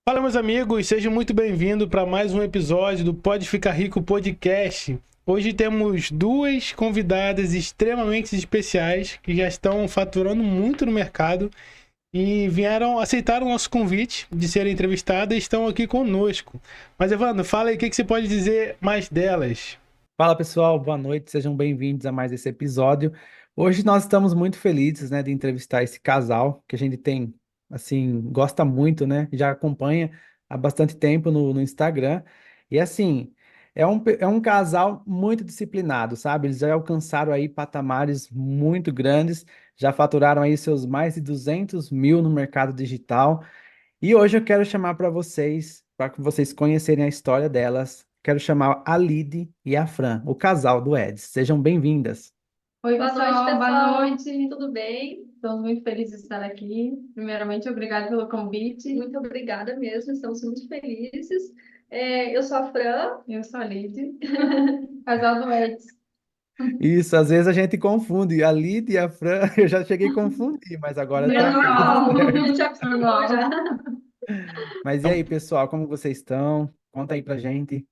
Fala, meus amigos, sejam muito bem-vindos para mais um episódio do Pode Ficar Rico Podcast. Hoje temos duas convidadas extremamente especiais que já estão faturando muito no mercado e aceitaram o nosso convite de serem entrevistadas e estão aqui conosco. Mas, Evandro, fala aí o que você pode dizer mais delas. Fala pessoal, boa noite, sejam bem-vindos a mais esse episódio. Hoje nós estamos muito felizes, né, de entrevistar esse casal que a gente tem, assim, gosta muito, né, já acompanha há bastante tempo no Instagram. E assim, é um casal muito disciplinado, sabe? Eles já alcançaram aí patamares muito grandes, já faturaram aí seus mais de 200 mil no mercado digital. E hoje eu quero chamar para que vocês conhecerem a história delas. Quero chamar a Lid e a Fran, o casal do Eds. Sejam bem-vindas. Oi, Boa noite, pessoal, boa pessoal. noite. Tudo bem? Estamos muito felizes de estar aqui. Primeiramente, obrigada pelo convite. Muito obrigada mesmo, estamos muito felizes. Eu sou a Fran. Eu sou a Lid, casal do Eds. Isso, às vezes a gente confunde. A Lid e a Fran, eu já cheguei a confundir, mas agora tá Normal, tudo a certo. gente já acostumou Normal. já. Mas e aí, pessoal, como vocês estão? Conta aí pra gente.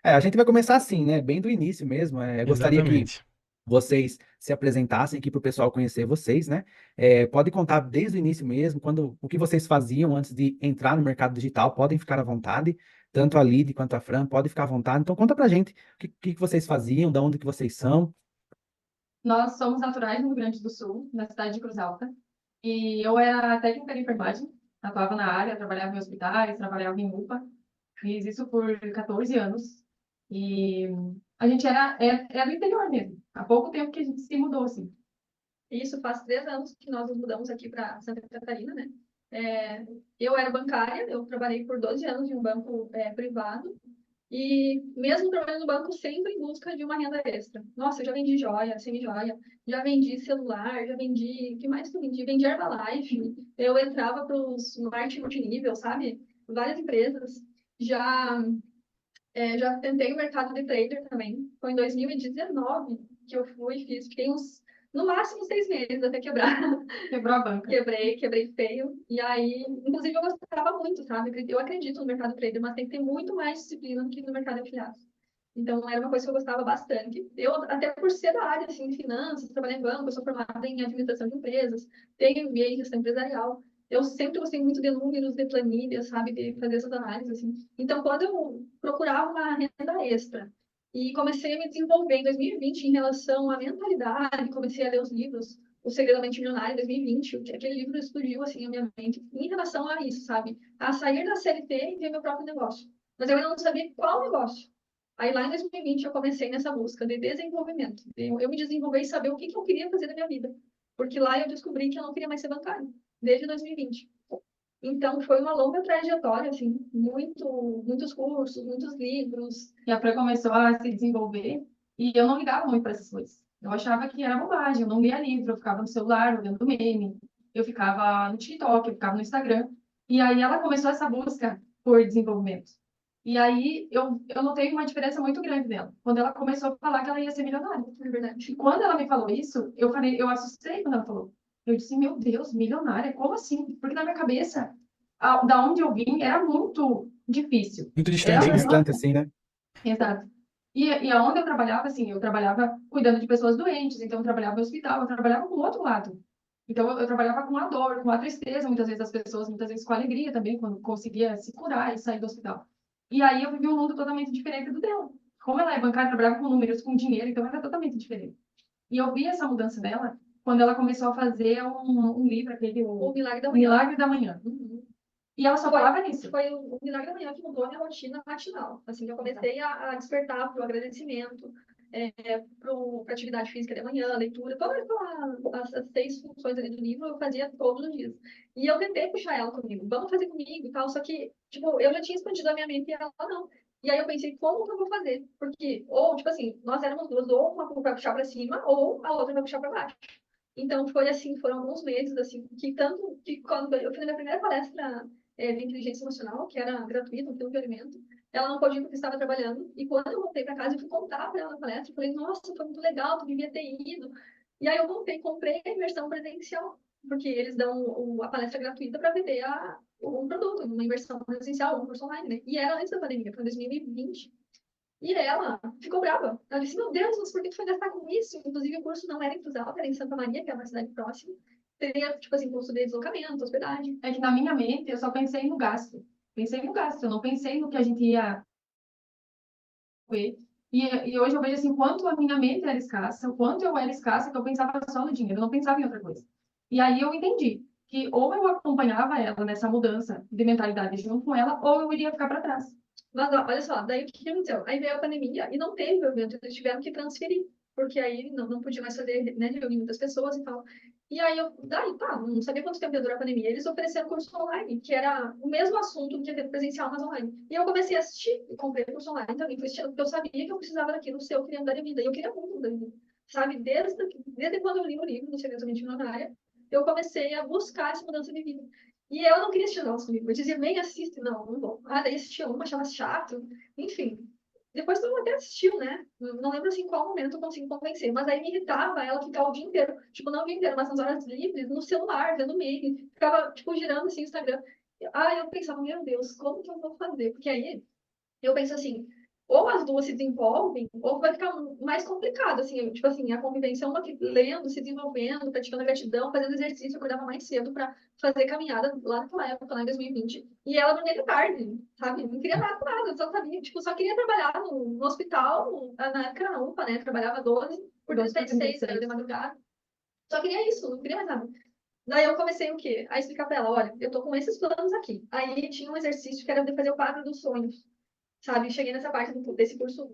A gente vai começar assim, né? Bem do início mesmo. Eu gostaria que Exatamente. vocês se apresentassem aqui para o pessoal conhecer vocês, né? Pode contar desde o início mesmo, o que vocês faziam antes de entrar no mercado digital, podem ficar à vontade, tanto a Lid quanto a Fran, podem ficar à vontade. Então conta pra gente o que vocês faziam, de onde que vocês são. Nós somos naturais do Rio Grande do Sul, na cidade de Cruz Alta. E eu era técnica de enfermagem, atuava na área, trabalhava em hospitais, trabalhava em UPA. Fiz isso por 14 anos. E a gente era do interior mesmo. Há pouco tempo que a gente se mudou, assim. Isso faz 3 anos que nós nos mudamos aqui para Santa Catarina, né? Eu era bancária, eu trabalhei por 12 anos em um banco privado. E mesmo trabalhando no banco, sempre em busca de uma renda extra. Nossa, eu já vendi joia, semi-joia, já vendi celular, já vendi. O que mais que eu vendi? Vendi Herbalife. Eu entrava para os marketing multinível, sabe? Várias empresas. Já, já tentei o mercado de trader também. Foi em 2019 que eu fui, fiquei uns, no máximo 6 meses até quebrar. Quebrou a banca. Quebrei feio. E aí, inclusive, eu gostava muito, sabe? Eu acredito no mercado trader, mas tem que ter muito mais disciplina do que no mercado de afiliados. Então, era uma coisa que eu gostava bastante. Eu, até por ser da área, assim, de finanças, trabalhei em banco, eu sou formada em administração de empresas, tenho MBA em gestão empresarial. Eu sempre gostei muito de números, de planilhas, sabe? De fazer essas análises, assim. Então, quando eu procurava uma renda extra e comecei a me desenvolver em 2020 em relação à mentalidade, comecei a ler os livros o Segredo da Mente Milionária, em 2020, aquele livro explodiu, assim, a minha mente em relação a isso, sabe? A sair da CLT e ter meu próprio negócio. Mas eu ainda não sabia qual negócio. Aí, lá em 2020, eu comecei nessa busca de desenvolvimento. Eu me desenvolver e saber o que eu queria fazer da minha vida. Porque lá eu descobri que eu não queria mais ser bancária, desde 2020. Então, foi uma longa trajetória, assim, muitos cursos, muitos livros. E a Fran começou a se desenvolver e eu não ligava muito para essas coisas. Eu achava que era bobagem, eu não lia livro, eu ficava no celular olhando meme, eu ficava no TikTok, eu ficava no Instagram. E aí ela começou essa busca por desenvolvimento. E aí eu notei uma diferença muito grande dela. Quando ela começou a falar que ela ia ser milionária. É verdade. E quando ela me falou isso, eu assustei quando ela falou. Eu disse, meu Deus, milionária, como assim? Porque na minha cabeça, da onde eu vim, era muito difícil. Muito Era distante, Bem né? uma. distante assim, né? Exato. E aonde eu trabalhava, assim, eu trabalhava cuidando de pessoas doentes, então eu trabalhava no hospital, eu trabalhava com o outro lado. Então eu trabalhava com a dor, com a tristeza, muitas vezes das pessoas, muitas vezes com a alegria também, quando conseguia se curar e sair do hospital. E aí eu vivi um mundo totalmente diferente do dela. Como ela é bancária, trabalhava com números, com dinheiro, então era totalmente diferente. E eu vi essa mudança dela quando ela começou a fazer um livro, aquele, O Milagre da O Manhã. Milagre da Manhã. Uhum. E ela só falava nisso. Foi o Milagre da Manhã que mudou a minha rotina matinal. Assim, eu comecei a despertar para o agradecimento, para atividade física de manhã, leitura, todas as 6 funções ali do livro eu fazia todos os dias. E eu tentei puxar ela comigo, vamos fazer comigo e tal, só que, tipo, eu já tinha expandido a minha mente e ela não. E aí eu pensei, como que eu vou fazer? Porque, ou, tipo assim, nós éramos duas, ou uma vai puxar para cima, ou a outra vai puxar para baixo. Então, foi assim, foram alguns meses, assim, que tanto que quando eu fui na minha primeira palestra de inteligência emocional, que era gratuita, um filme de alimento, ela não podia porque estava trabalhando, e quando eu voltei para casa, eu fui contar para ela na palestra, eu falei, nossa, foi muito legal, tu devia ter ido. E aí eu voltei, comprei a imersão presencial. porque eles dão a palestra gratuita para vender um produto, uma imersão presencial, um curso online, né? E era antes da pandemia, foi em 2020. E ela ficou brava. Ela disse, meu Deus, mas por que tu foi gastar com isso? Inclusive, o curso não era em Cruz Alta, era em Santa Maria, que é uma cidade próxima. Teria, tipo assim, custo de deslocamento, hospedagem. É que na minha mente eu só pensei no gasto. Pensei no gasto, eu não pensei no que a gente ia ver. E hoje eu vejo assim, quanto a minha mente era escassa, o quanto eu era escassa, que eu pensava só no dinheiro, eu não pensava em outra coisa. E aí eu entendi que ou eu acompanhava ela nessa mudança de mentalidade junto com ela, ou eu iria ficar para trás. Mas ó, olha só, daí o que aconteceu? Aí veio a pandemia e não teve o evento, eles tiveram que transferir, porque aí não podia mais fazer, né, reunir muitas pessoas e tal. E aí daí, tá, não sabia quanto tempo ia durar a pandemia. Eles ofereceram curso online, que era o mesmo assunto que evento presencial, mas online. E eu comecei a assistir, e comprei o curso online também, porque eu sabia que eu precisava daquilo se eu queria mudar de vida. E eu queria muito mudar de vida. Sabe, desde quando eu li o livro, no Segredos Milionária, eu comecei a buscar essa mudança de vida. E eu não queria assistir aulas comigo. Eu dizia, vem, assiste. Não, não vou. Ah, daí assistia uma, achava chato. Enfim. Depois todo mundo até assistiu, né? Não lembro assim qual momento eu consegui convencer. Mas aí me irritava ela ficar o dia inteiro. Tipo, não o dia inteiro, mas nas horas livres, no celular, vendo meme. Ficava, tipo, girando assim o Instagram. Ah, eu pensava, meu Deus, como que eu vou fazer? Porque aí eu penso assim, ou as duas se desenvolvem, ou vai ficar mais complicado, assim, tipo assim, a convivência, uma que lendo, se desenvolvendo, praticando gratidão, fazendo exercício, eu acordava mais cedo para fazer caminhada lá naquela época, lá em 2020, e ela dormia tarde, sabe? Não queria nada com nada, só sabia, tipo, só queria trabalhar no hospital, na época era na UPA, né? Trabalhava 12 por 36, era de madrugada. Só queria isso, não queria mais nada. Daí eu comecei o quê? A explicar para ela, olha, eu tô com esses planos aqui. Aí tinha um exercício que era de fazer o quadro dos sonhos, sabe? Eu cheguei nessa parte desse curso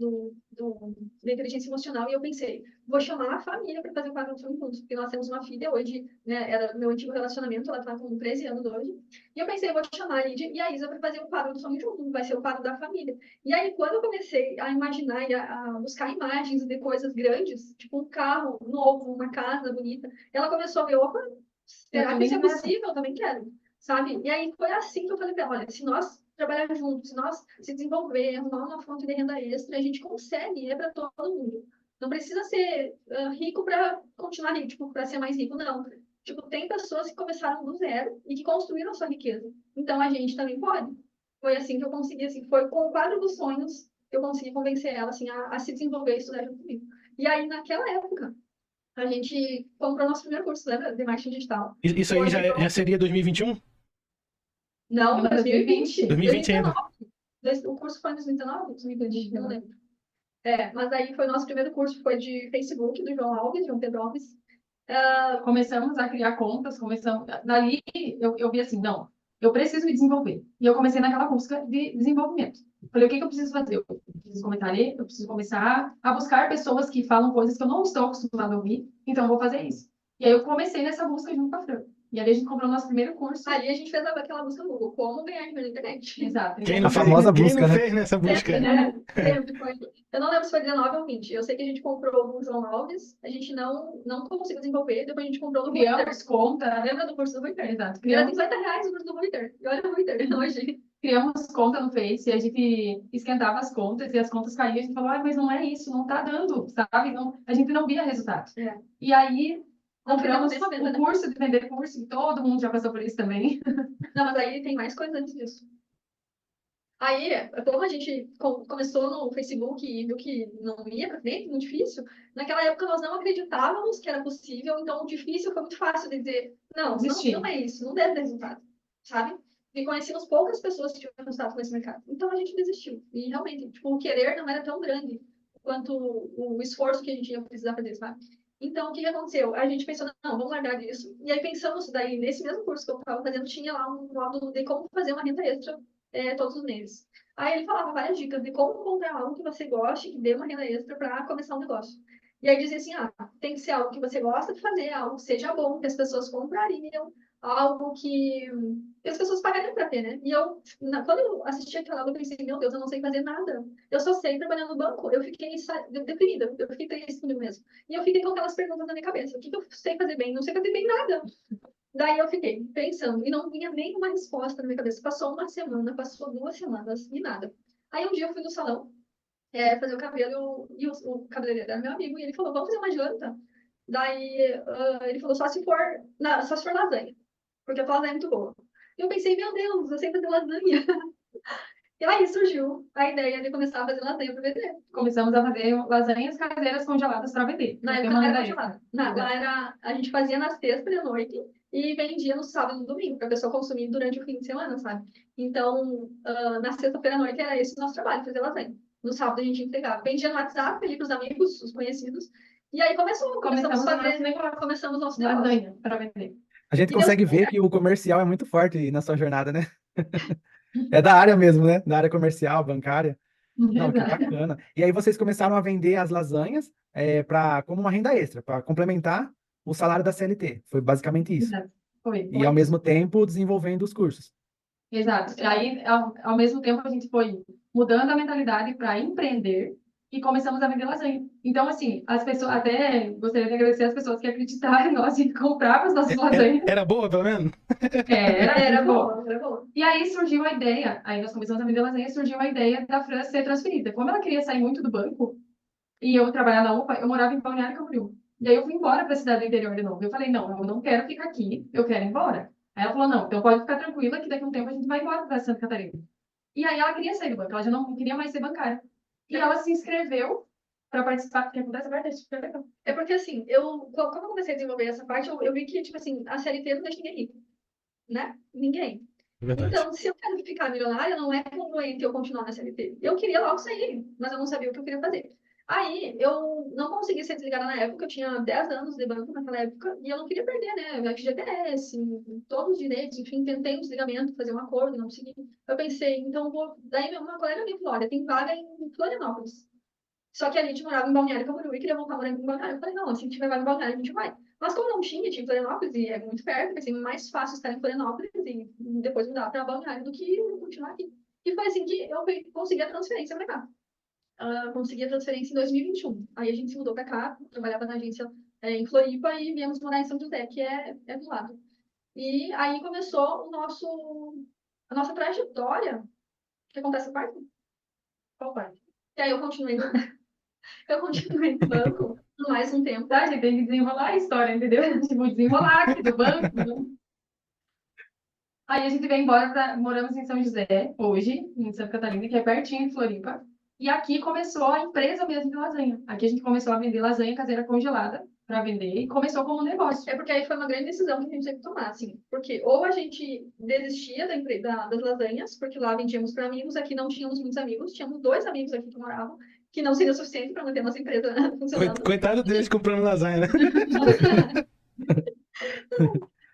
de inteligência emocional e eu pensei, vou chamar a família para fazer o quadro do sonho juntos, porque nós temos uma filha hoje, né? Era meu antigo relacionamento, ela está com 13 anos hoje. E eu pensei, vou chamar a Lídia e a Isa para fazer o quadro do sonho juntos, vai ser o quadro da família. E aí, quando eu comecei a imaginar e a buscar imagens de coisas grandes, tipo um carro novo, uma casa bonita, ela começou a ver, opa, será que isso é possível? Eu também quero, sabe? E aí foi assim que eu falei para ela, olha, se nós trabalhar juntos, se nós se desenvolver, arrumar uma fonte de renda extra, a gente consegue, é para todo mundo. Não precisa ser rico para continuar rico, tipo, para ser mais rico, não. Tipo, tem pessoas que começaram do zero e que construíram a sua riqueza. Então, a gente também pode. Foi assim que eu consegui, assim, foi com o quadro dos sonhos que eu consegui convencer ela, assim, a se desenvolver e estudar junto comigo. E aí, naquela época, a gente comprou nosso primeiro curso, lembra? De marketing digital. Isso aí já seria 2021? Não, 2020. 2020 ainda. O curso foi em 2019, 2020, não lembro. Mas aí foi o nosso primeiro curso, foi de Facebook, do João Alves, João Pedro Alves. Começamos a criar contas, dali eu vi assim, não, eu preciso me desenvolver. E eu comecei naquela busca de desenvolvimento. Falei, o que eu preciso fazer? Eu preciso começar a ler, eu preciso começar a buscar pessoas que falam coisas que eu não estou acostumada a ouvir, então eu vou fazer isso. E aí eu comecei nessa busca junto com a Fran. E ali a gente comprou o nosso primeiro curso. Ali a gente fez aquela busca no Google, como ganhar dinheiro na internet. Exato. Quem não, famosa quem busca, não né? fez nessa busca? Sempre foi. Eu não lembro se foi 19 ou 20. Eu sei que a gente comprou no João Alves, a gente não conseguiu desenvolver, depois a gente comprou no Criamos conta. Lembra do curso do Reuters? Exato. Era R$50 o curso do Reuters. E olha o Reuters hoje. Criamos conta no Face, e a gente esquentava as contas e as contas caíam. A gente falou, mas não é isso, não tá dando, sabe? Não, a gente não via resultado. E aí, compramos o curso de vender curso, e todo mundo já passou por isso também. Não, mas aí tem mais coisa antes disso. Aí, como a gente começou no Facebook e viu que não ia para frente, muito difícil, naquela época nós não acreditávamos que era possível, então o difícil foi muito fácil de dizer, não é isso, não deve ter resultado, sabe? E conhecemos poucas pessoas que tiveram resultado com esse mercado. Então a gente desistiu. E realmente, tipo, o querer não era tão grande quanto o esforço que a gente ia precisar fazer, sabe? Então, o que aconteceu? A gente pensou, não, vamos largar disso. E aí pensamos, daí, nesse mesmo curso que eu estava fazendo, tinha lá um módulo de como fazer uma renda extra todos os meses. Aí ele falava várias dicas de como encontrar algo que você goste, que dê uma renda extra para começar um negócio. E aí dizia assim, tem que ser algo que você gosta de fazer, algo que seja bom, que as pessoas comprariam, algo que as pessoas pagariam para ter, né? E quando eu assisti aquela aula, eu pensei, meu Deus, eu não sei fazer nada. Eu só sei trabalhar no banco. Eu fiquei deprimida, eu fiquei triste comigo mesmo. E eu fiquei com aquelas perguntas na minha cabeça. O que eu sei fazer bem? Não sei fazer bem nada. Daí eu fiquei pensando, e não vinha nenhuma resposta na minha cabeça. Passou uma semana, passou 2 semanas, e nada. Aí um dia eu fui no salão fazer o cabelo, e o cabeleireiro era meu amigo, e ele falou, vamos fazer uma janta? Daí ele falou, só se for lasanha, porque a tua lasanha é muito boa. E eu pensei, meu Deus, eu sei fazer lasanha. E aí surgiu a ideia de começar a fazer lasanha para vender. Começamos a fazer lasanhas caseiras congeladas para vender. Na Porque época não era manda congelada. extra. Lá era, a gente fazia na sexta de noite e vendia no sábado e no domingo, para a pessoa consumir durante o fim de semana, sabe? Então, na sexta-feira à noite era esse o nosso trabalho, fazer lasanha. No sábado a gente entregava. Vendia no WhatsApp ali para os amigos, os conhecidos. E aí começamos a fazer, começamos nosso negócio. Lasanha para vender. A gente E deu consegue ver certo. que o comercial é muito forte na sua jornada, né? É da área mesmo, né? Da área comercial, bancária. Não, que Exato. bacana. E aí vocês começaram a vender as lasanhas como uma renda extra, para complementar o salário da CLT. Foi basicamente isso. Exato. Foi E ao isso. mesmo tempo desenvolvendo os cursos. Exato. E aí, ao mesmo tempo, a gente foi mudando a mentalidade para empreender e começamos a vender lasanha. Então, assim, as pessoas, até gostaria de agradecer as pessoas que acreditaram em nós e compravam as nossas lasanhas. Era boa, pelo menos? Era muito boa. Era boa. E aí surgiu a ideia, aí nós começamos a vender lasanha, surgiu a ideia da Fran ser transferida. Como ela queria sair muito do banco, e eu trabalhar na UPA, eu morava em Balneário Camboriú. E aí eu fui embora para a cidade do interior de novo. Eu falei, não, eu não quero ficar aqui, eu quero ir embora. Aí ela falou, não, então pode ficar tranquila que daqui a um tempo a gente vai embora para Santa Catarina. E aí ela queria sair do banco, ela já não queria mais ser bancária. E ela se inscreveu para participar, porque acontece agora, É porque assim, quando eu comecei a desenvolver essa parte, eu vi que, tipo assim, a CLT não deixa ninguém rico, né? Ninguém. Verdade. Então, se eu quero ficar milionária, não é congruente eu continuar na CLT. Eu queria logo sair, mas eu não sabia o que eu queria fazer. Aí, eu não consegui ser desligada na época, eu tinha 10 anos de banco naquela época, e eu não queria perder, né? FGTS, todos os direitos, enfim, tentei um desligamento, fazer um acordo, não consegui. Eu pensei, então vou. Daí, uma colega minha falou: olha, tem vaga em Florianópolis. Só que a gente morava em Balneário Camboriú e queria voltar a morar em Balneário. Eu falei, não, se a gente tiver vaga em Balneário, a gente vai. Mas como não tinha em Florianópolis, e é muito perto, pensei, mais fácil estar em Florianópolis e depois mudar para Balneário do que continuar aqui. E foi assim que eu consegui a transferência para cá. Consegui a transferência em 2021. Aí a gente se mudou para cá, trabalhava na agência em Floripa e viemos morar em São José, que é do lado. E aí começou a nossa trajetória. Que acontece a parte? Qual parte? E aí eu continuei no banco por mais um tempo. Tá, a gente tem que desenrolar a história, entendeu? Tipo, desenrolar aqui do banco. Aí a gente veio embora, moramos em São José, hoje, em Santa Catarina, que é pertinho de Floripa. E aqui começou a empresa mesmo de lasanha. Aqui a gente começou a vender lasanha caseira congelada para vender e começou como um negócio. É porque aí foi uma grande decisão que a gente teve que tomar, assim. Porque ou a gente desistia das lasanhas, porque lá vendíamos para amigos, aqui não tínhamos muitos amigos, tínhamos 2 amigos aqui que moravam, que não seria suficiente para manter a nossa empresa funcionando. Coitado deles comprando lasanha, né?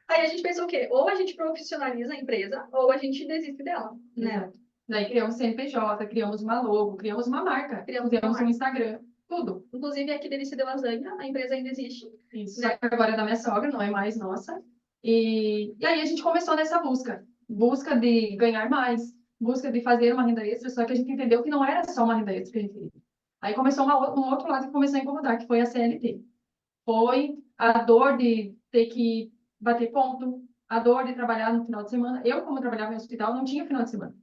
Aí a gente pensou o quê? Ou a gente profissionaliza a empresa, ou a gente desiste dela, né? Daí criamos CNPJ, criamos uma logo, criamos uma marca, criamos um Instagram, tudo. Inclusive aqui Delícia de Lasanha, a empresa ainda existe. Isso, só que agora é da minha sogra, não é mais nossa. E aí a gente começou nessa busca de ganhar mais, busca de fazer uma renda extra, só que a gente entendeu que não era só uma renda extra que a gente queria. Aí começou um outro lado que começou a incomodar, que foi a CLT. Foi a dor de ter que bater ponto, a dor de trabalhar no final de semana. Eu, como trabalhava em hospital, não tinha final de semana.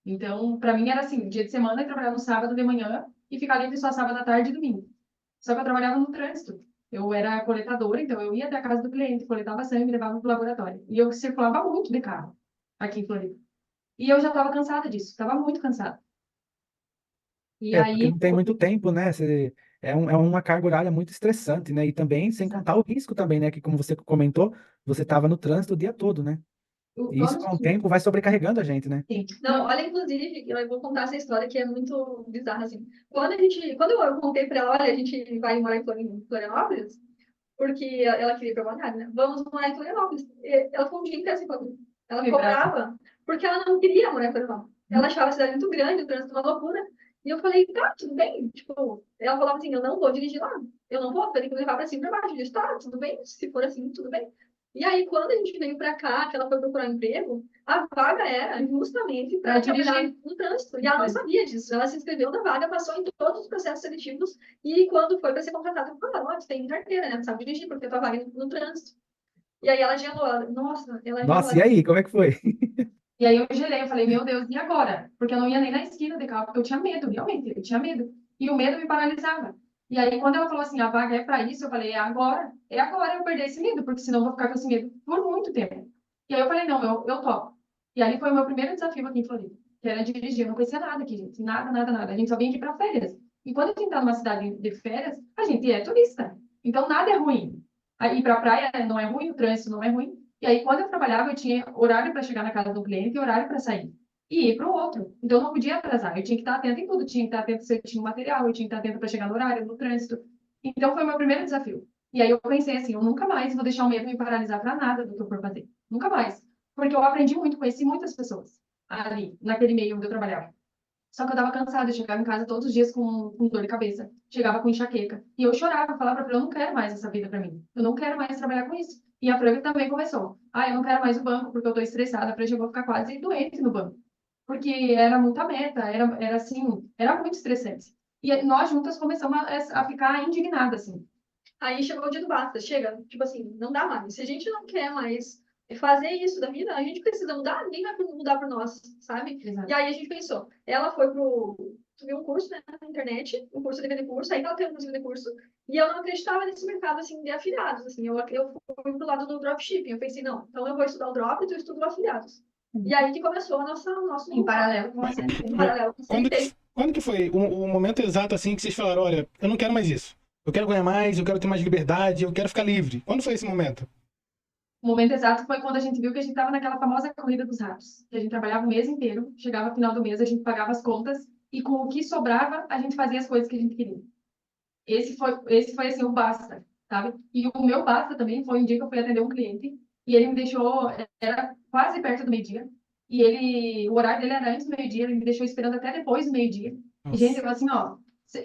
Então, para mim era assim, dia de semana eu trabalhava no sábado de manhã e ficar livre só sábado à tarde e domingo. Só que eu trabalhava no trânsito. Eu era coletadora, então eu ia até a casa do cliente, coletava sangue e levava para o laboratório. E eu circulava muito de carro aqui em Floripa. E eu já estava cansada disso, estava muito cansada. E Porque aí, não tem muito tempo, né? É uma carga horária muito estressante, né? E também, sem contar o risco também, né? Que como você comentou, você estava no trânsito o dia todo, né? E isso com o tempo vai sobrecarregando a gente, né? Sim. Não, olha, inclusive, eu vou contar essa história que é muito bizarra, assim. Quando eu contei para ela, olha, a gente vai morar em Florianópolis, porque ela queria ir para Balneário, né? Vamos morar em Florianópolis. Ela ficou um dia inteiro assim, falando. Ela ficou brava, porque ela não queria morar em Florianópolis. Ela achava a cidade muito grande, o trânsito uma loucura. E eu falei, tá, tudo bem. Tipo, ela falava assim, eu não vou dirigir lá. Eu não vou, ter que levar para cima e para baixo. Eu disse, tá, tudo bem. Se for assim, tudo bem. E aí, quando a gente veio para cá, que ela foi procurar um emprego, a vaga era justamente para trabalhar no trânsito. E ela não sabia disso. Ela se inscreveu na vaga, passou em todos os processos seletivos. E quando foi para ser contratada, falaram, ó, você tem carteira, né? Não sabe dirigir, porque a tua vaga é no trânsito. E aí ela gelou. Nossa, e aí, como é que foi? E aí eu gelei, eu falei, meu Deus, e agora? Porque eu não ia nem na esquina de carro, porque eu tinha medo, realmente, eu tinha medo. E o medo me paralisava. E aí, quando ela falou assim, a vaga é para isso, eu falei, é agora eu perder esse medo, porque senão eu vou ficar com esse medo por muito tempo. E aí eu falei, não, eu topo. E ali foi o meu primeiro desafio aqui em Floripa, que era dirigir. Eu não conhecia nada aqui, gente, nada, nada, nada. A gente só vinha aqui para férias. E quando a gente tá numa cidade de férias, a gente é turista. Então, nada é ruim. Aí, ir pra praia não é ruim, o trânsito não é ruim. E aí, quando eu trabalhava, eu tinha horário para chegar na casa do cliente e horário para sair e ir para o outro. Então, eu não podia atrasar. Eu tinha que estar atenta em tudo. Tinha que estar atenta se eu tinha um material, eu tinha que estar atenta para chegar no horário, no trânsito. Então, foi o meu primeiro desafio. E aí, eu pensei assim, eu nunca mais vou deixar o medo me paralisar para nada do que eu for fazer. Nunca mais. Porque eu aprendi muito, conheci muitas pessoas ali, naquele meio onde eu trabalhava. Só que eu tava cansada, eu chegava em casa todos os dias com dor de cabeça, chegava com enxaqueca. E eu chorava, falava pra ela, eu não quero mais essa vida pra mim. Eu não quero mais trabalhar com isso. E a Fran também começou. Ah, eu não quero mais o banco porque eu tô estressada. A Fran chegou a ficar quase doente no banco. Porque era muita meta, era assim, era muito estressante. E nós juntas começamos a ficar indignadas, assim. Aí chegou o dia do basta, chega, tipo assim, não dá mais. Se a gente não quer mais fazer isso da vida, a gente precisa mudar, ninguém vai mudar por nós, sabe? Exato. E aí a gente pensou, ela foi viu um curso, né, na internet, um curso de vender curso, aí ela teve um curso de vender curso, e eu não acreditava nesse mercado, assim, de afiliados, assim, eu fui pro lado do dropshipping, eu pensei, não, então eu vou estudar o drop e eu estudo afiliados. E aí que começou nosso Em paralelo com a Mas, CNT. em paralelo com o quando que, CNT. quando que foi o momento exato assim que vocês falaram, olha, eu não quero mais isso. Eu quero ganhar mais, eu quero ter mais liberdade, eu quero ficar livre. Quando foi esse momento? O momento exato foi quando a gente viu que a gente estava naquela famosa corrida dos ratos, que a gente trabalhava o mês inteiro, chegava no final do mês, a gente pagava as contas e com o que sobrava, a gente fazia as coisas que a gente queria. Esse foi assim, o basta, sabe? E o meu basta também foi um dia que eu fui atender um cliente e ele me deixou, era quase perto do meio-dia, e o horário dele era antes do meio-dia, ele me deixou esperando até depois do meio-dia. E, gente, Nossa. eu assim, ó,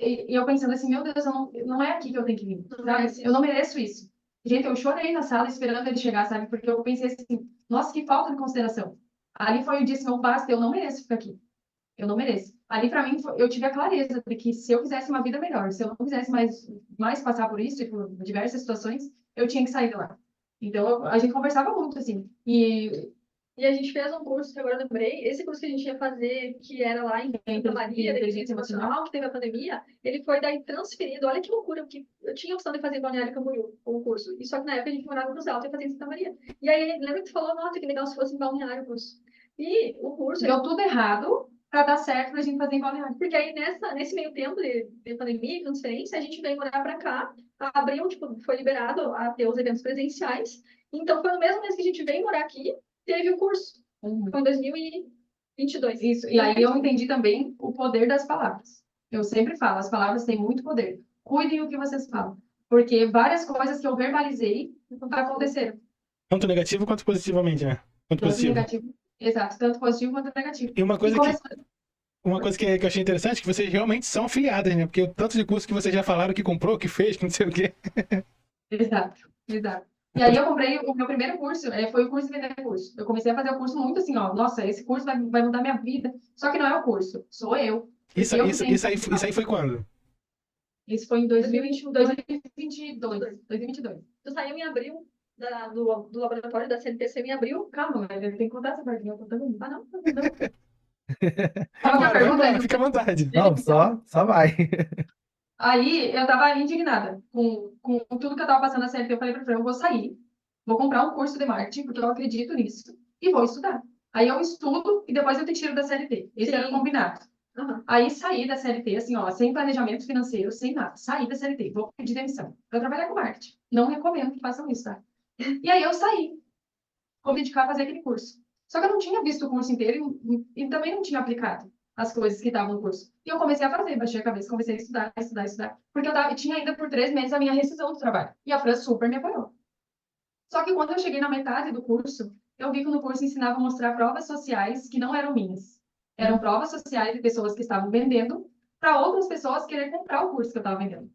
e eu pensando assim, meu Deus, não é aqui que eu tenho que vir, sabe? Eu não mereço isso. Gente, eu chorei na sala esperando ele chegar, sabe? Porque eu pensei assim, nossa, que falta de consideração. Ali foi o dia assim, meu basta, eu não mereço ficar aqui. Eu não mereço. Ali, para mim, eu tive a clareza de que se eu quisesse uma vida melhor, se eu não quisesse mais passar por isso e por diversas situações, eu tinha que sair de lá. Então, a gente conversava muito, assim. E a gente fez um curso, que agora eu lembrei, esse curso que a gente ia fazer, que era lá em Santa Maria, de inteligência emocional, que teve a pandemia, ele foi daí transferido. Olha que loucura, porque eu tinha a opção de fazer em Balneário Camboriú, o curso. E só que na época a gente morava no Cruz Alta e fazia em Santa Maria. E aí, lembra que tu falou, nossa, que legal se fosse em Balneário o curso. E o curso... Deu tudo errado para dar certo pra gente fazer em Balneário. Porque aí, nesse meio tempo de pandemia e transferência, a gente veio morar para cá, abriu, tipo, foi liberado a ter os eventos presenciais. Então, foi no mesmo mês que a gente veio morar aqui, teve o curso. Foi em 2022. Isso. E aí eu entendi também o poder das palavras. Eu sempre falo, as palavras têm muito poder. Cuidem o que vocês falam. Porque várias coisas que eu verbalizei aconteceram. Tanto negativo quanto positivamente, né? Quanto Tanto positivo. negativo. Exato, tanto positivo quanto negativo. E uma E coisa começou... que eu achei interessante é que vocês realmente são afiliadas, né? Porque o tanto de curso que vocês já falaram que comprou, que fez, que não sei o quê. Exato, exato. E aí eu comprei o meu primeiro curso, foi o curso de vender curso. Eu comecei a fazer o curso muito assim, ó, nossa, esse curso vai mudar minha vida. Só que não é o curso, sou eu. Isso, Eu que isso, tenho isso, aí, que... isso aí foi quando? Isso foi em 2022. Tu saiu em abril do laboratório da CNPC em abril. Calma, mas eu tenho que contar essa parte, eu tô contando. Ah, não? Qual que é a pergunta aí? Fica à vontade. Não, só vai. Aí eu tava indignada com tudo que eu tava passando na CLT. Eu falei pra Fran, eu vou sair, vou comprar um curso de marketing, porque eu acredito nisso, e vou estudar. Aí eu estudo e depois eu te tiro da CLT. Esse era o combinado. Uhum. Aí saí da CLT, assim, ó, sem planejamento financeiro, sem nada. Saí da CLT, vou pedir demissão para trabalhar com marketing. Não recomendo que façam isso, tá? E aí eu saí, vou me dedicar a fazer aquele curso. Só que eu não tinha visto o curso inteiro e também não tinha aplicado as coisas que estavam no curso. E eu comecei a fazer, baixei a cabeça, comecei a estudar. Porque tinha ainda por 3 meses a minha rescisão do trabalho. E a Fran super me apoiou. Só que quando eu cheguei na metade do curso, eu vi que no curso ensinava a mostrar provas sociais que não eram minhas. Eram provas sociais de pessoas que estavam vendendo para outras pessoas querer comprar o curso que eu estava vendendo.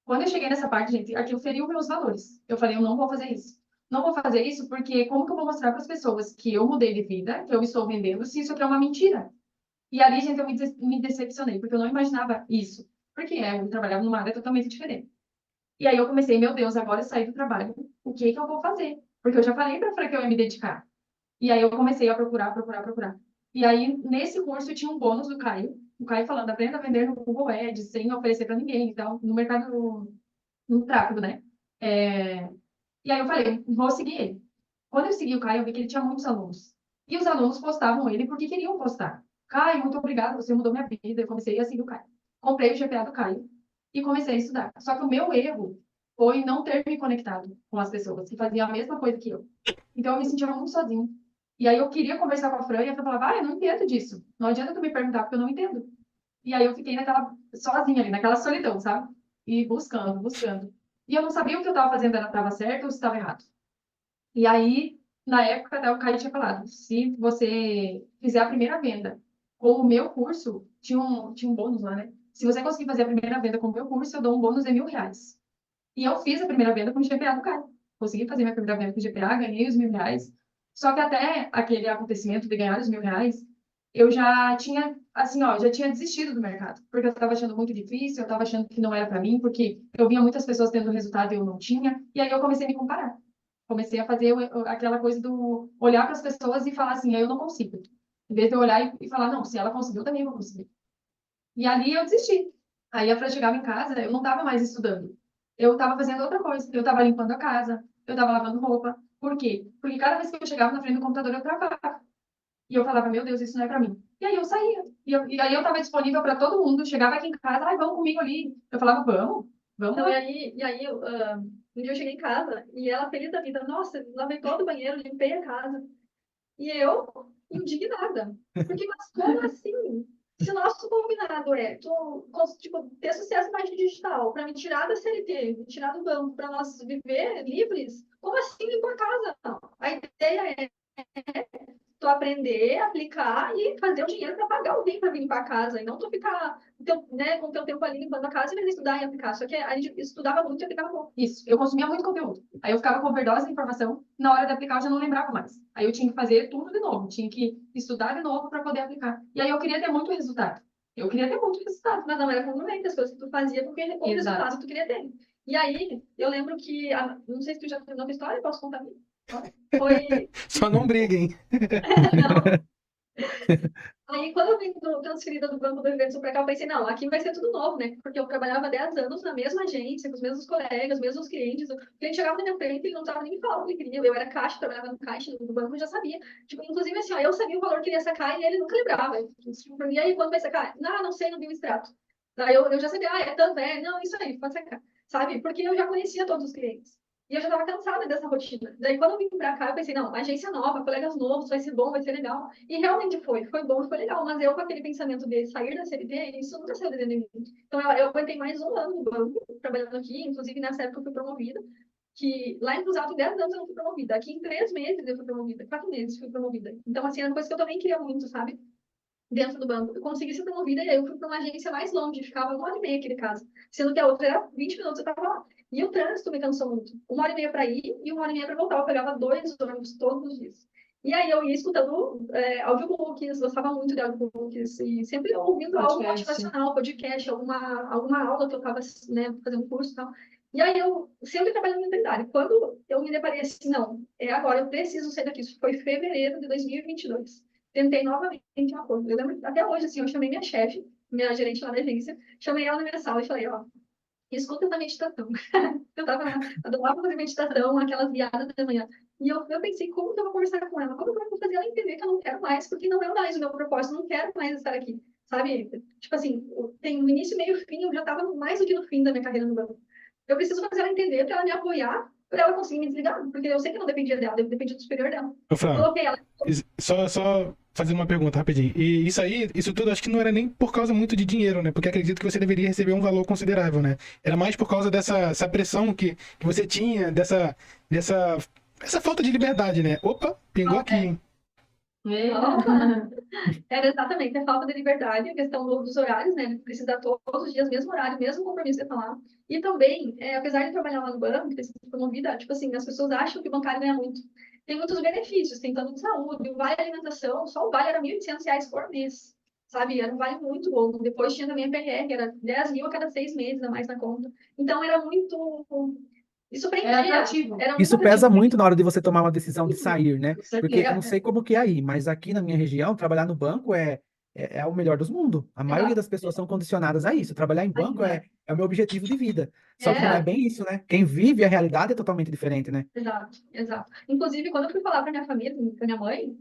Quando eu cheguei nessa parte, gente, aquilo feriu meus valores. Eu falei, eu não vou fazer isso. Não vou fazer isso porque como que eu vou mostrar para as pessoas que eu mudei de vida, que eu estou vendendo, se isso aqui é uma mentira? E ali, gente, eu me decepcionei, porque eu não imaginava isso. Porque eu trabalhava numa área totalmente diferente. E aí eu comecei, meu Deus, agora eu saí do trabalho, o que que eu vou fazer? Porque eu já falei para a Fran que eu ia me dedicar. E aí eu comecei a procurar. E aí, nesse curso, tinha um bônus do Caio, o Caio falando, aprenda a vender no Google Ads, sem oferecer para ninguém, então, no mercado, no tráfego, né? E aí eu falei, vou seguir ele. Quando eu segui o Caio, eu vi que ele tinha muitos alunos. E os alunos postavam ele porque queriam postar. Caio, muito obrigado, você mudou minha vida. Eu comecei a seguir o Caio. Comprei o GPA do Caio e comecei a estudar. Só que o meu erro foi não ter me conectado com as pessoas que faziam a mesma coisa que eu. Então eu me sentia muito sozinho. E aí eu queria conversar com a Fran e a Fran falava, eu não entendo disso. Não adianta tu me perguntar porque eu não entendo. E aí eu fiquei naquela, sozinha ali, naquela solidão, sabe? E buscando, buscando. E eu não sabia o que eu estava fazendo estava certo ou se estava errado. E aí, na época, até o Caio tinha falado, se você fizer a primeira venda com o meu curso, tinha um bônus lá, né? Se você conseguir fazer a primeira venda com o meu curso, eu dou um bônus de R$ 1.000. E eu fiz a primeira venda com o GPA do Caio. Consegui fazer minha primeira venda com o GPA, ganhei os R$ 1.000. Só que até aquele acontecimento de ganhar os R$ 1.000, eu já tinha, assim, ó, já tinha desistido do mercado. Porque eu estava achando muito difícil, eu estava achando que não era para mim, porque eu via muitas pessoas tendo resultado e eu não tinha. E aí eu comecei a me comparar. Comecei a fazer aquela coisa do olhar para as pessoas e falar assim, eu não consigo. Em vez de eu olhar e falar, não, se ela conseguiu, eu também vou conseguir. E ali eu desisti. Aí a Fran chegava em casa, eu não estava mais estudando. Eu estava fazendo outra coisa. Eu estava limpando a casa, eu estava lavando roupa. Por quê? Porque cada vez que eu chegava na frente do computador, eu travava. E eu falava, meu Deus, isso não é para mim. E aí eu saía. E aí eu estava disponível para todo mundo. Chegava aqui em casa, vamos comigo ali. Eu falava, vamos Então, lá. um dia eu cheguei em casa e ela feliz da vida, nossa, lavei todo o banheiro, limpei a casa. E eu, indignada. Porque, mas como assim? Se o nosso combinado é tipo, ter sucesso na marketing digital, para me tirar da CLT, me tirar do banco, para nós viver livres, como assim limpar a casa? Não. A ideia é tu aprender, aplicar e fazer o dinheiro para pagar alguém para vir limpar a casa, e não tu ficar com o teu tempo ali limpando a casa e vez estudar e aplicar. Só que a gente estudava muito e aplicava pouco. Isso, eu consumia muito conteúdo. Aí eu ficava com overdose de informação, na hora de aplicar eu já não lembrava mais. Aí eu tinha que fazer tudo de novo, tinha que estudar de novo para poder aplicar. E aí eu queria ter muito resultado. Eu queria ter muito resultado, mas não era congruente as coisas que tu fazia porque o resultado que tu queria ter. E aí, eu lembro que, não sei se tu já terminou a história, posso contar? Foi... Só não briguem. Aí, quando eu vim transferida do Banco do Rio Grande do Sul para cá, eu pensei, não, aqui vai ser tudo novo, né? Porque eu trabalhava 10 anos na mesma agência, com os mesmos colegas, os mesmos clientes. O cliente chegava na minha frente e ele não estava nem me falando o que queria. Eu era caixa, trabalhava no caixa do banco, eu já sabia. Tipo, inclusive, assim, ó, eu sabia o valor que ele ia sacar e ele nunca lembrava. Tipo, e aí, quando vai sacar? Não sei, não vi o extrato. Daí eu já sabia, é tanto, não, isso aí, pode sacar. Sabe? Porque eu já conhecia todos os clientes. E eu já estava cansada dessa rotina. Daí, quando eu vim para cá, eu pensei, não, agência nova, colegas novos, vai ser bom, vai ser legal. E realmente foi bom, foi legal. Mas eu, com aquele pensamento de sair da CLT, isso nunca saiu de dentro de mim. Então, eu aguentei mais um ano no banco, trabalhando aqui. Inclusive, nessa época, eu fui promovida. Que lá em Cruz Alta, em 10 anos, eu não fui promovida. Aqui, em 3 meses, eu fui promovida. 4 meses, fui promovida. Então, assim, era uma coisa que eu também queria muito, sabe? Dentro do banco. Eu consegui ser promovida e aí eu fui para uma agência mais longe, ficava 1 hora e meia aqui de casa. Sendo que a outra era 20 minutos, eu estava lá. E o trânsito me cansou muito. 1 hora e meia para ir e 1 hora e meia para voltar. Eu pegava 2 ônibus todos os dias. E aí eu ia escutando audiobooks, gostava muito de audiobooks, e sempre ouvindo algo motivacional, podcast, alguma aula que eu estava, né, fazendo um curso e tal. E aí eu sempre trabalhando na mentalidade. Quando eu me deparei assim, não, agora eu preciso sair daqui. Isso foi em fevereiro de 2022. Tentei novamente um acordo. Eu lembro, até hoje, assim, eu chamei minha chefe, minha gerente lá da agência, chamei ela na minha sala e falei, ó, escuta essa meditação. Adorava fazer meditação, aquelas guiadas da manhã. E eu pensei, como que eu vou conversar com ela? Como que eu vou fazer ela entender que eu não quero mais, porque não é mais o meu propósito, eu não quero mais estar aqui, sabe? Tipo assim, tem o início, meio e fim, eu já estava mais do que no fim da minha carreira no banco. Eu preciso fazer ela entender, para ela me apoiar, para ela conseguir me desligar, porque eu sei que não dependia dela, eu dependia do superior dela. Ô, Fran, Coloquei ela. só fazer uma pergunta rapidinho. E isso tudo, acho que não era nem por causa muito de dinheiro, né? Porque acredito que você deveria receber um valor considerável, né? Era mais por causa essa pressão que você tinha, essa falta de liberdade, né? Opa, pingou aqui, hein? Era exatamente a falta de liberdade, a questão dos horários, né? Precisar todos os dias, mesmo horário, mesmo compromisso de falar. E também, apesar de trabalhar lá no banco, ter sido promovida, tipo assim, as pessoas acham que o bancário ganha muito. Tem muitos benefícios, tem plano de saúde, o vale alimentação, só o vale era R$ 1.800 por mês, sabe? Era um vale muito bom. Depois tinha também a PRR, era 10 mil a cada 6 meses a mais na conta. Então, era muito... Isso prendia. Isso pesa muito na hora de você tomar uma decisão de sair, né? Com certeza. Porque eu não sei como que é aí, mas aqui na minha região, trabalhar no banco é é o melhor dos mundos. A maioria das pessoas são condicionadas a isso. Trabalhar em banco é o meu objetivo de vida. Só que não é bem isso, né? Quem vive a realidade é totalmente diferente, né? Exato, exato. Inclusive, quando eu fui falar pra minha família, pra minha mãe,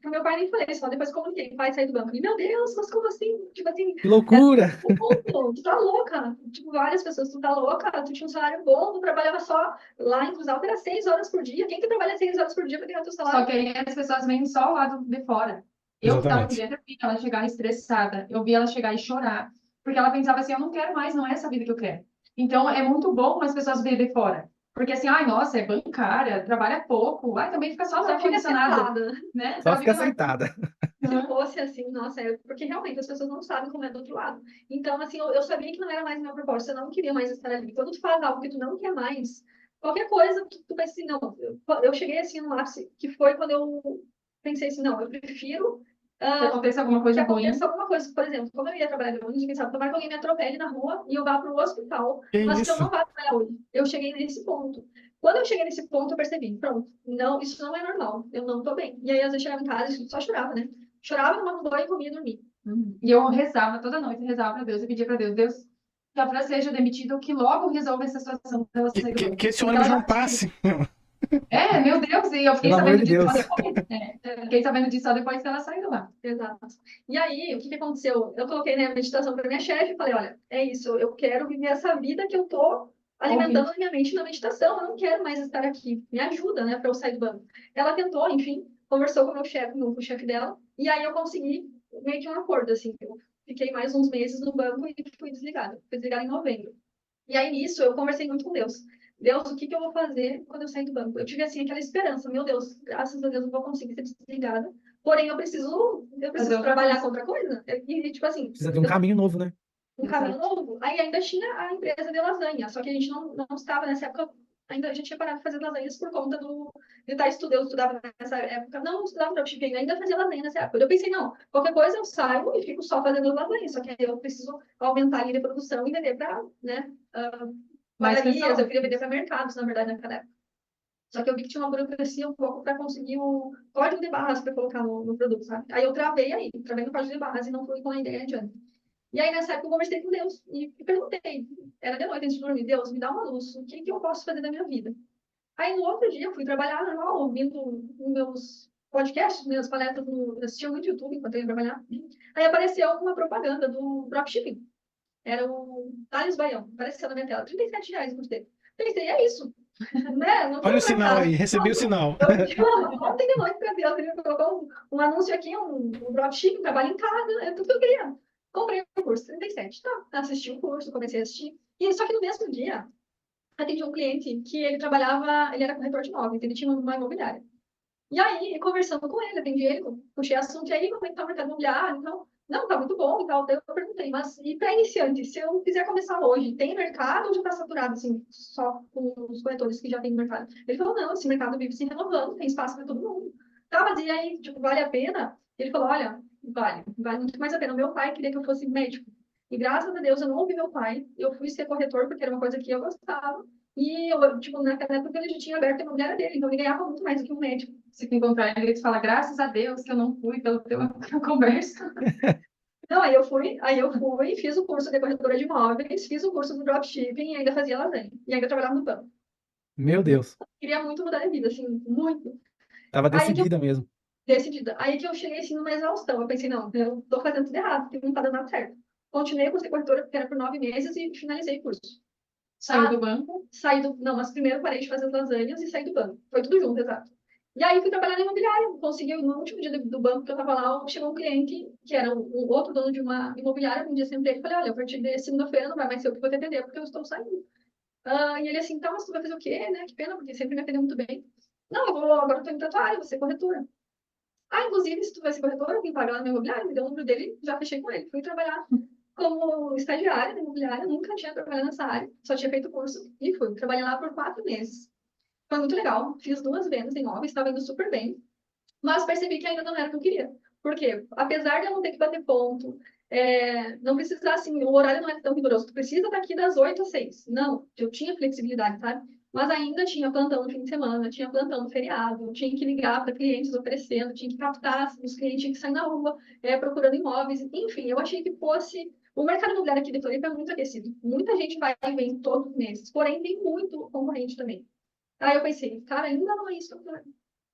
pro meu pai nem falei, só depois comuniquei, pai sair do banco. E, meu Deus, mas como assim? Tipo assim, Que loucura! tu tá louca. Tipo, várias pessoas, tu tá louca, tu tinha um salário bom, tu trabalhava só lá em Cruz Alta, era 6 horas por dia. Quem que trabalha 6 horas por dia pra ganhar teu salário? Só que aí as pessoas veem só o lado de fora. Eu que tava por Exatamente. dentro, eu vi ela chegar estressada, eu vi ela chegar e chorar, porque ela pensava assim, eu não quero mais, não é essa vida que eu quero. Então, é muito bom as pessoas verem de fora. Porque assim, ai, nossa, é bancária, trabalha pouco, ai, também fica só no Só fica ar-condicionado, sentada. né? Só Ela fica fica no sentada. Se fosse assim, nossa, porque realmente as pessoas não sabem como é do outro lado. Então, assim, eu sabia que não era mais meu propósito, eu não queria mais estar ali. Quando tu faz algo que tu não quer mais, qualquer coisa, tu pensa assim, não. Eu cheguei assim no ápice, que foi quando eu pensei assim, não, eu prefiro que aconteça alguma coisa que ruim. aconteça alguma coisa. Por exemplo, como eu ia trabalhar de ônibus, quem sabe, tomara que alguém me atropele na rua e eu vá para o hospital, Que mas que eu isso? não vá trabalhar hoje. Eu cheguei nesse ponto. Quando eu cheguei nesse ponto, eu percebi, pronto, não, isso não é normal, eu não tô bem. E aí, às vezes, chegava em casa e só chorava, né? Chorava, tomava um banho, comia e dormia. E eu rezava toda noite, rezava para Deus e pedia para Deus, Deus, que a Fran seja demitida, que logo resolva essa situação dela sair do banco. Que esse Porque ônibus ela não já tinha. passe. Meu Deus, e eu fiquei Pelo amor sabendo de disso só Deus. depois. Fiquei sabendo disso só depois que ela saiu lá. Exato. E aí, o que aconteceu? Eu coloquei, né, a meditação para minha chefe e falei, olha, é isso, eu quero viver essa vida que eu tô alimentando a minha mente na meditação, eu não quero mais estar aqui. Me ajuda, né, para eu sair do banco. Ela tentou, enfim, conversou com o meu chefe, com o chefe dela, e aí eu consegui meio que um acordo, assim. Eu fiquei mais uns meses no banco e fui desligada. Fui desligada em novembro. E aí, nisso, eu conversei muito com Deus. Deus, o que eu vou fazer quando eu sair do banco? Eu tive, assim, aquela esperança. Meu Deus, graças a Deus eu vou conseguir ser desligada. Porém, eu preciso trabalhar com outra coisa. E, tipo assim, Precisa de um caminho novo, né? um caminho novo. Aí ainda tinha a empresa de lasanha, só que a gente não estava nessa época, ainda a gente tinha parado de fazer lasanhas por conta de estar estudando. Eu estudava nessa época, não estudava dropshipping, ainda fazia lasanha nessa época. Eu pensei, não, qualquer coisa eu saio e fico só fazendo lasanha, só que aí eu preciso aumentar a linha de produção e vender para, né, padarias, eu queria vender para mercados, na verdade, naquela época. Só que eu vi que tinha uma burocracia um pouco para conseguir o código de barras para colocar no produto, sabe? Aí eu travei no código de barras e não fui com a ideia adiante. E aí, nessa época, eu conversei com Deus e perguntei, era de noite antes de dormir, Deus, me dá uma luz, o que eu posso fazer da minha vida? Aí, no outro dia, eu fui trabalhar normal, ouvindo meus podcasts, minhas palestras, assistia muito YouTube enquanto eu ia trabalhar. Aí apareceu uma propaganda do dropshipping. Era o Thales Baião, apareceu na minha tela, R$ 37 por ter. Pensei, é isso, né? Não Olha foi o sinal aí, fracasso. recebi o sinal. Eu pedi ontem de noite para Deus, ele colocou um anúncio aqui, um dropshipping, trabalho em casa, é tudo que eu queria. Comprei o curso, 37, tá? Assisti o curso, comecei a assistir. E só que no mesmo dia, atendi um cliente que ele trabalhava, ele era corretor de imóveis, ele tinha uma imobiliária. E aí, conversando com ele, atendi ele, puxei assunto, e aí, como é que tá o mercado imobiliário? Então, não, tá muito bom e tal. Daí eu perguntei, mas e para iniciante, se eu quiser começar hoje, tem mercado ou já está saturado, assim, só com os corretores que já tem no mercado? Ele falou, não, esse mercado vive se renovando, tem espaço para todo mundo. Tá, mas e aí, tipo, vale a pena? Ele falou, olha, vale muito mais a pena. Meu pai queria que eu fosse médico. E graças a Deus eu não ouvi meu pai, eu fui ser corretor porque era uma coisa que eu gostava. E eu, tipo, naquela época ele já tinha aberto a imobiliária dele, então ele ganhava muito mais do que um médico. Se tu encontrar ele, tu fala, graças a Deus que eu não fui pela conversa. Não, aí eu fui, fiz o curso de corretora de imóveis, fiz o curso do dropshipping e ainda fazia lasanha. E ainda trabalhava no banco. Meu Deus. Queria muito mudar de vida, assim, muito. Tava Aí que eu, decidida mesmo. decidida. Aí que eu cheguei, assim, numa exaustão. Eu pensei, não, eu tô fazendo tudo errado, porque não tá dando nada certo. Continuei com ser corretora, porque era por 9 meses e finalizei o curso. Saiu do banco? Não, mas primeiro parei de fazer as lasanhas e saí do banco. Foi tudo junto, exato. E aí fui trabalhar na imobiliária. Consegui, no último dia do banco que eu estava lá, chegou um cliente, que era o outro dono de uma imobiliária, um dia sempre ele, falei, olha, a partir de segunda-feira não vai mais ser eu que vou te atender, porque eu estou saindo. E ele assim, tá, mas tu vai fazer o quê, né? Que pena, porque sempre me atendeu muito bem. Não, agora eu tô indo pra tua área, vou ser corretora. Inclusive, se tu vai ser corretora, eu vim pagar lá na imobiliária, me deu o número dele, já fechei com ele. Fui trabalhar como estagiária da imobiliária, nunca tinha trabalhado nessa área, só tinha feito curso e fui. Trabalhei lá por 4 meses. Foi muito legal, fiz 2 vendas em imóveis, estava indo super bem, mas percebi que ainda não era o que eu queria. Por quê? Apesar de eu não ter que bater ponto, não precisar, assim, o horário não é tão rigoroso, tu precisa estar aqui das 8 às 6. Não, eu tinha flexibilidade, sabe? mas ainda tinha plantão no fim de semana, tinha plantão no feriado, tinha que ligar para clientes oferecendo, tinha que captar os clientes, tinha que sair na rua procurando imóveis. Enfim, eu achei que fosse... O mercado imobiliário aqui de Floripa é muito aquecido. Muita gente vai e vem todos os meses, porém tem muito concorrente também. Aí eu pensei, cara, ainda não é isso que eu quero.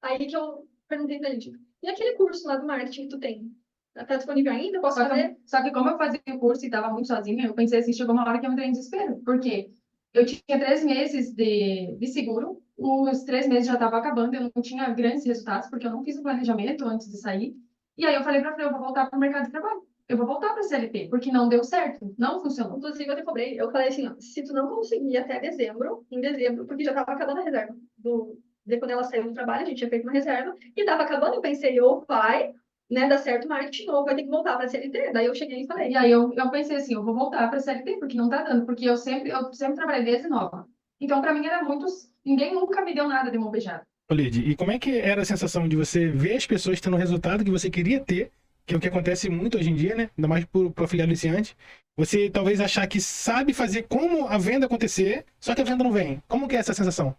Aí que eu perguntei pra gente, e aquele curso lá do marketing que tu tem? Tá disponível ainda? Posso fazer? Só que como eu fazia o curso e estava muito sozinha, eu pensei assim, chegou uma hora que eu entrei em desespero. Porque eu tinha 3 meses de seguro, os 3 meses já estavam acabando, eu não tinha grandes resultados, porque eu não fiz o planejamento antes de sair. E aí eu falei pra Fran, eu vou voltar para o mercado de trabalho. Eu vou voltar para a CLT, porque não deu certo, não funcionou. Inclusive, eu te cobrei. Eu falei assim, ó, se tu não conseguir até dezembro, em dezembro, porque já tava acabando a reserva de quando ela saiu do trabalho, a gente tinha feito uma reserva, e tava acabando, eu pensei, ou vai, né, dar certo o marketing, ou vai ter que voltar para a CLT. Daí eu cheguei e falei. E aí eu pensei assim, eu vou voltar para a CLT, porque não tá dando, porque eu sempre trabalhei desde nova. Então, para mim, era muito... Ninguém nunca me deu nada de mão beijada. Ô, Lid, e como é que era a sensação de você ver as pessoas tendo o resultado que você queria ter, que é o que acontece muito hoje em dia, né? Ainda mais para afiliado iniciante. Você talvez achar que sabe fazer como a venda acontecer, só que a venda não vem. Como que é essa sensação?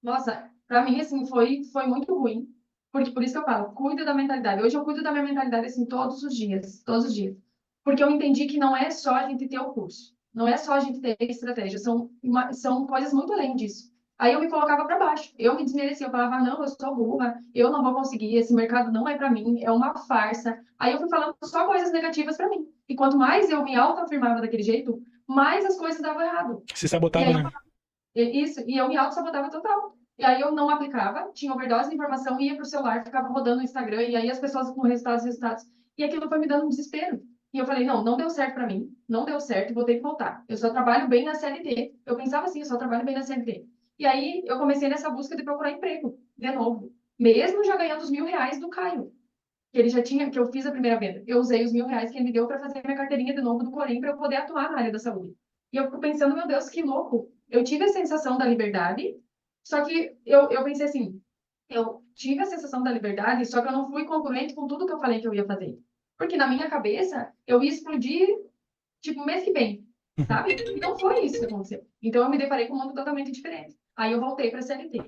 Nossa, pra mim, assim, foi muito ruim. Porque por isso que eu falo, cuida da mentalidade. Hoje eu cuido da minha mentalidade, assim, todos os dias. Todos os dias. Porque eu entendi que não é só a gente ter o curso. Não é só a gente ter estratégia. São coisas muito além disso. Aí eu me colocava para baixo. Eu me desmerecia. Eu falava, não, eu sou burra. Eu não vou conseguir. Esse mercado não é para mim. É uma farsa. Aí eu fui falando só coisas negativas para mim. E quanto mais eu me autoafirmava daquele jeito, mais as coisas davam errado. Se sabotava, né? Isso, e eu me auto-sabotava total. E aí eu não aplicava, tinha overdose de informação, ia pro celular, ficava rodando no Instagram, e aí as pessoas com resultados. E aquilo foi me dando um desespero. E eu falei, não deu certo pra mim, não deu certo, vou ter que voltar. Eu só trabalho bem na CLT. Eu pensava assim, eu só trabalho bem na CLT. E aí eu comecei nessa busca de procurar emprego, de novo. Mesmo já ganhando os R$ 1.000 do Caio, que ele já tinha, que eu fiz a primeira venda. Eu usei os R$ 1.000 que ele me deu para fazer minha carteirinha de novo do Corém, para eu poder atuar na área da saúde. E eu fico pensando, meu Deus, que louco. Eu tive a sensação da liberdade, só que eu pensei assim, eu tive a sensação da liberdade, só que eu não fui congruente com tudo que eu falei que eu ia fazer. Porque na minha cabeça, eu ia explodir, tipo, mês que vem, sabe? E não foi isso que aconteceu. Então, eu me deparei com um mundo totalmente diferente. Aí, eu voltei para a CLT.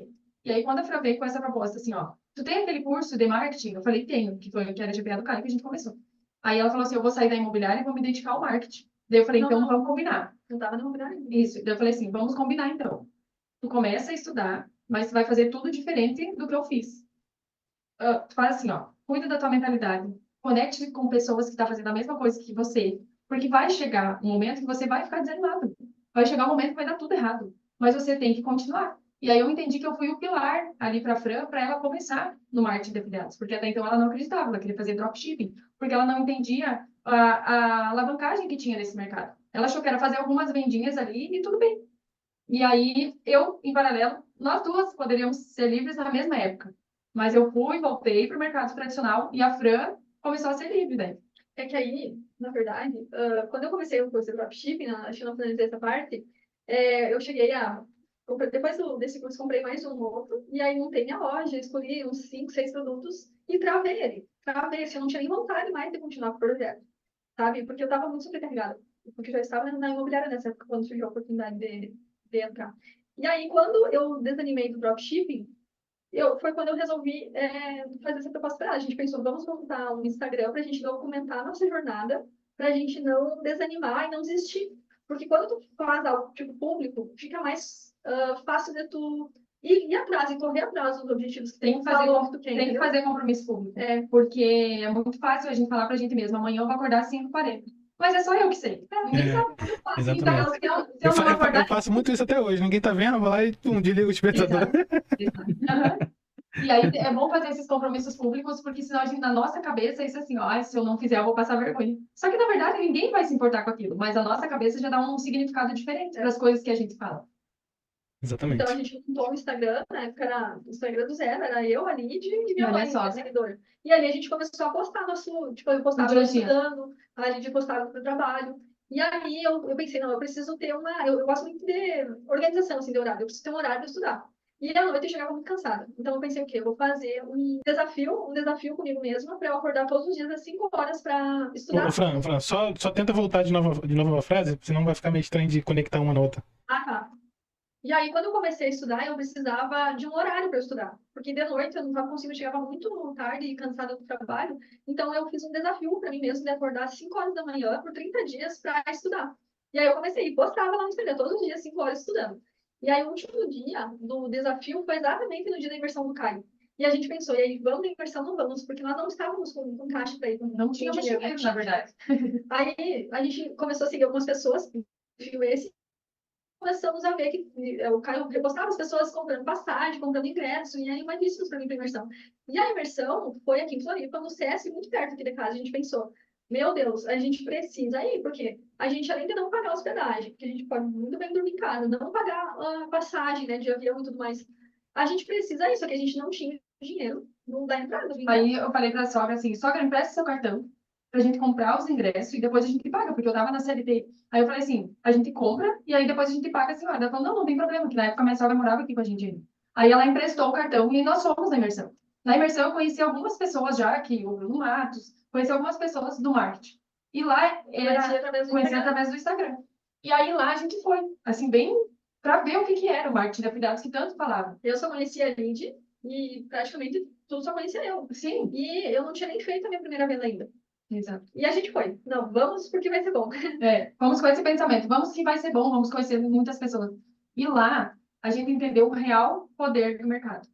E aí, quando a Fran veio com essa proposta, assim, ó, tu tem aquele curso de marketing? Eu falei, tenho, que era de GPA do Caio que a gente começou. Aí, ela falou assim, eu vou sair da imobiliária e vou me dedicar ao marketing. Daí, eu falei, então, vamos combinar. Não tava na imobiliária. Isso. Daí, eu falei assim, vamos combinar, então. Tu começa a estudar, mas tu vai fazer tudo diferente do que eu fiz. Tu faz assim, ó, cuida da tua mentalidade, conecte com pessoas que estão fazendo a mesma coisa que você, porque vai chegar um momento que você vai ficar desanimado. Vai chegar um momento que vai dar tudo errado, mas você tem que continuar. E aí eu entendi que eu fui o pilar ali para a Fran, para ela começar no marketing de afiliados, porque até então ela não acreditava, ela queria fazer dropshipping, porque ela não entendia a alavancagem que tinha nesse mercado. Ela achou que era fazer algumas vendinhas ali e tudo bem. E aí, eu, em paralelo, nós duas poderíamos ser livres na mesma época. Mas eu fui, voltei para o mercado tradicional e a Fran começou a ser livre daí. É que aí, na verdade, quando eu comecei o curso de dropshipping, acho que não finalizei essa parte, eu cheguei a... Depois desse curso, comprei mais um outro, e aí montei minha loja, escolhi uns 5, 6 produtos e travei ele. Travei, assim, eu não tinha nem vontade mais de continuar com o projeto, sabe? Porque eu estava muito sobrecarregada. Porque eu já estava na imobiliária nessa época, quando surgiu a oportunidade de entrar. E aí, quando eu desanimei do dropshipping, foi quando eu resolvi fazer essa proposta para ela. A gente pensou, vamos montar um Instagram para a gente documentar a nossa jornada, para a gente não desanimar e não desistir. Porque quando tu faz algo tipo público, fica mais fácil de tu ir atrás e correr atrás dos objetivos que Tem que fazer, falou que tu quer, tem que fazer compromisso público. Porque é muito fácil a gente falar pra gente mesmo, amanhã eu vou acordar às 5h40. Mas é só eu que sei. Ninguém sabe o que eu faço. Exatamente. Então, se eu não acordar... Eu faço muito isso até hoje. Ninguém tá vendo, eu vou lá e desligo o despertador. E aí é bom fazer esses compromissos públicos, porque senão a gente, na nossa cabeça, isso é assim, ó, se eu não fizer, eu vou passar vergonha. Só que, na verdade, ninguém vai se importar com aquilo, mas a nossa cabeça já dá um significado diferente para as coisas que a gente fala. Exatamente. Então a gente montou o Instagram, na época era o Instagram do zero, era eu, a Lid e minha mãe, minha seguidora. E ali a gente começou a postar eu postava estudando, a gente postava no trabalho. E aí eu pensei, não, eu preciso ter eu gosto muito de organização, assim, de horário, eu preciso ter um horário para estudar. E à noite eu chegava muito cansada. Então eu pensei o quê? Eu vou fazer um desafio comigo mesma para eu acordar todos os dias às 5 horas para estudar. Ô, Fran, só tenta voltar de novo a frase, senão vai ficar meio estranho de conectar uma na outra. Ah, tá. E aí, quando eu comecei a estudar, eu precisava de um horário para estudar, porque de noite eu não estava conseguindo, eu chegava muito tarde e cansada do trabalho. Então, eu fiz um desafio para mim mesmo de acordar às 5 horas da manhã por 30 dias para estudar. E aí, eu comecei e postava lá no Instagram todos os dias, 5 horas estudando. E aí, o último dia do desafio foi exatamente no dia da imersão do Caio. E a gente pensou, e aí, vamos na imersão? Não vamos, porque nós não estávamos com caixa para ir, Não com tínhamos dinheiro. dinheiro, na verdade. Aí, a gente começou a seguir algumas pessoas, viu esse, começamos a ver que o Caio repostava as pessoas comprando passagem, comprando ingresso, e aí mandaram para mim para imersão. E a imersão foi aqui em Floripa, no CS, muito perto aqui de casa. A gente pensou, meu Deus, a gente precisa ir, porque a gente, além de não pagar hospedagem, porque a gente pode muito bem dormir em casa, não pagar a passagem, né, de avião e tudo mais, a gente precisa ir, só que a gente não tinha dinheiro, não dá entrada do ingresso. Aí eu falei pra sogra assim, sogra, empresta seu cartão pra gente comprar os ingressos e depois a gente paga, porque eu tava na CLT. Aí eu falei assim, a gente compra e aí depois a gente paga a senhora. Ela falou, não tem problema, que na época minha sogra morava aqui com a gente ainda. Aí ela emprestou o cartão e nós fomos na imersão. Na imersão eu conheci algumas pessoas já aqui, o Bruno Matos, conheci algumas pessoas do marketing. E lá conheci através do Instagram. E aí lá a gente foi, assim, bem pra ver o que era o marketing de afiliados que tanto falava. Eu só conhecia a Lid e praticamente tudo só conhecia eu. Sim, E eu não tinha nem feito a minha primeira venda ainda. exato. E a gente foi. Não, vamos porque vai ser bom. Vamos com esse pensamento, vamos que vai ser bom, vamos conhecer muitas pessoas. E lá a gente entendeu o real poder do mercado,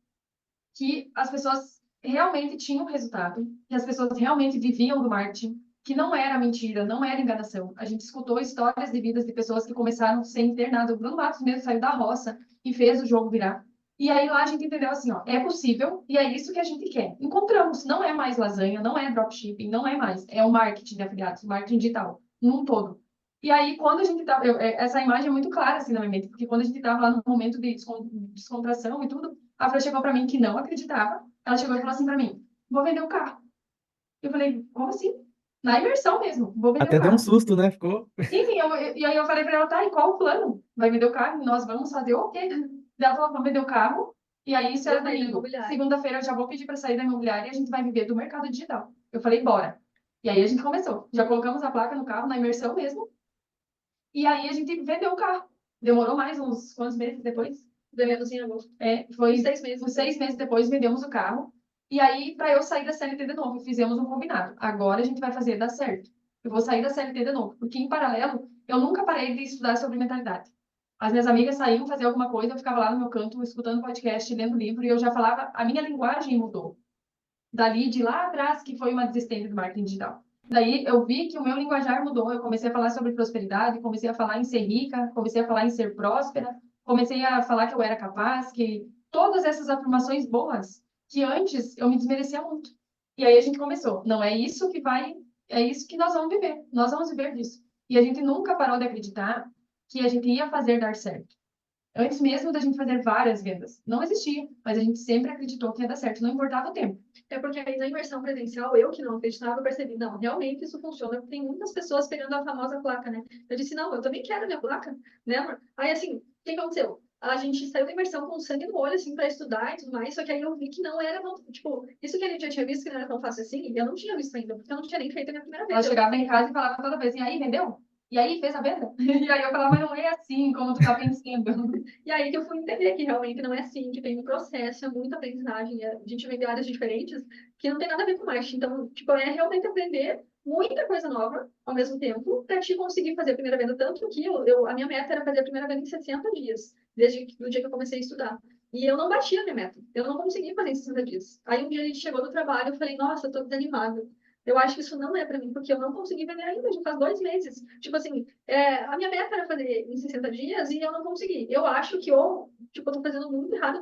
que as pessoas realmente tinham resultado, que as pessoas realmente viviam do marketing, que não era mentira, não era enganação. A gente escutou histórias de vidas de pessoas que começaram sem ter nada. O Bruno Matos mesmo saiu da roça e fez o jogo virar. E aí lá a gente entendeu assim, ó, é possível e é isso que a gente quer. Encontramos, não é mais lasanha, não é dropshipping, não é mais, é o marketing de afiliados, o marketing digital, num todo. E aí, quando a gente tava, essa imagem é muito clara assim na minha mente, porque quando a gente estava lá no momento de descontração e tudo, a Fran chegou para mim que não acreditava. Ela chegou e falou assim para mim: vou vender o carro. Eu falei: como assim? Na imersão mesmo, vou vender Até o deu um carro. susto, né? Ficou. Sim, e aí eu falei para ela: tá, e qual o plano? Vai vender o carro? Nós vamos fazer o quê? Daí ela falou: vamos vender o carro. E aí isso era Eu saí da domingo. imobiliária. Segunda-feira eu já vou pedir para sair da imobiliária e a gente vai viver do mercado digital. Eu falei: bora. E aí a gente começou. Já colocamos a placa no carro, na imersão mesmo. E aí a gente vendeu o carro. Demorou mais uns quantos meses depois? Vendemos em agosto. Foi Uns 6 meses. uns 6 meses depois, vendemos o carro. E aí, para eu sair da CLT de novo, fizemos um combinado. Agora a gente vai fazer dar certo. Eu vou sair da CLT de novo. Porque, em paralelo, eu nunca parei de estudar sobre mentalidade. As minhas amigas saíam fazer alguma coisa, eu ficava lá no meu canto, escutando podcast, lendo livro, e eu já falava, a minha linguagem mudou. Dali, de lá atrás, que foi uma desistente do marketing digital. Daí eu vi que o meu linguajar mudou. Eu comecei a falar sobre prosperidade, comecei a falar em ser rica, comecei a falar em ser próspera, comecei a falar que eu era capaz, que todas essas afirmações boas que antes eu me desmerecia muito. E aí a gente começou. Não é isso que vai, é isso que nós vamos viver. Nós vamos viver disso. E a gente nunca parou de acreditar que a gente ia fazer dar certo. Antes mesmo da gente fazer várias vendas. Não existia, mas a gente sempre acreditou que ia dar certo, não importava o tempo. É porque aí na imersão presencial, eu que não acreditava, eu percebi, não, realmente isso funciona. Tem muitas pessoas pegando a famosa placa, né? Eu disse, não, eu também quero a minha placa, né, amor? Aí, assim, o que aconteceu? A gente saiu da imersão com sangue no olho, assim, para estudar e tudo mais, só que aí eu vi que não era, tipo, isso que a gente já tinha visto que não era tão fácil assim, e eu não tinha visto ainda, porque eu não tinha nem feito a minha primeira Ela vez. chegava em casa e falava toda vez, e aí, vendeu? E aí, fez a venda? E aí eu falava, mas não é assim como tu tá pensando. E aí que eu fui entender que realmente não é assim, que tem um processo, é muita aprendizagem, a gente vem de áreas diferentes, que não tem nada a ver com marketing. Então, tipo, é realmente aprender muita coisa nova ao mesmo tempo, para te conseguir fazer a primeira venda. Tanto que a minha meta era fazer a primeira venda em 60 dias, desde o dia que eu comecei a estudar. E eu não batia a minha meta, eu não consegui fazer em 60 dias. Aí um dia a gente chegou no trabalho, eu falei, nossa, eu tô desanimada. Eu acho que isso não é para mim, porque eu não consegui vender ainda, já faz 2 meses. Tipo assim, a minha meta era fazer em 60 dias e eu não consegui. Eu acho que tipo, eu tô fazendo muito errado.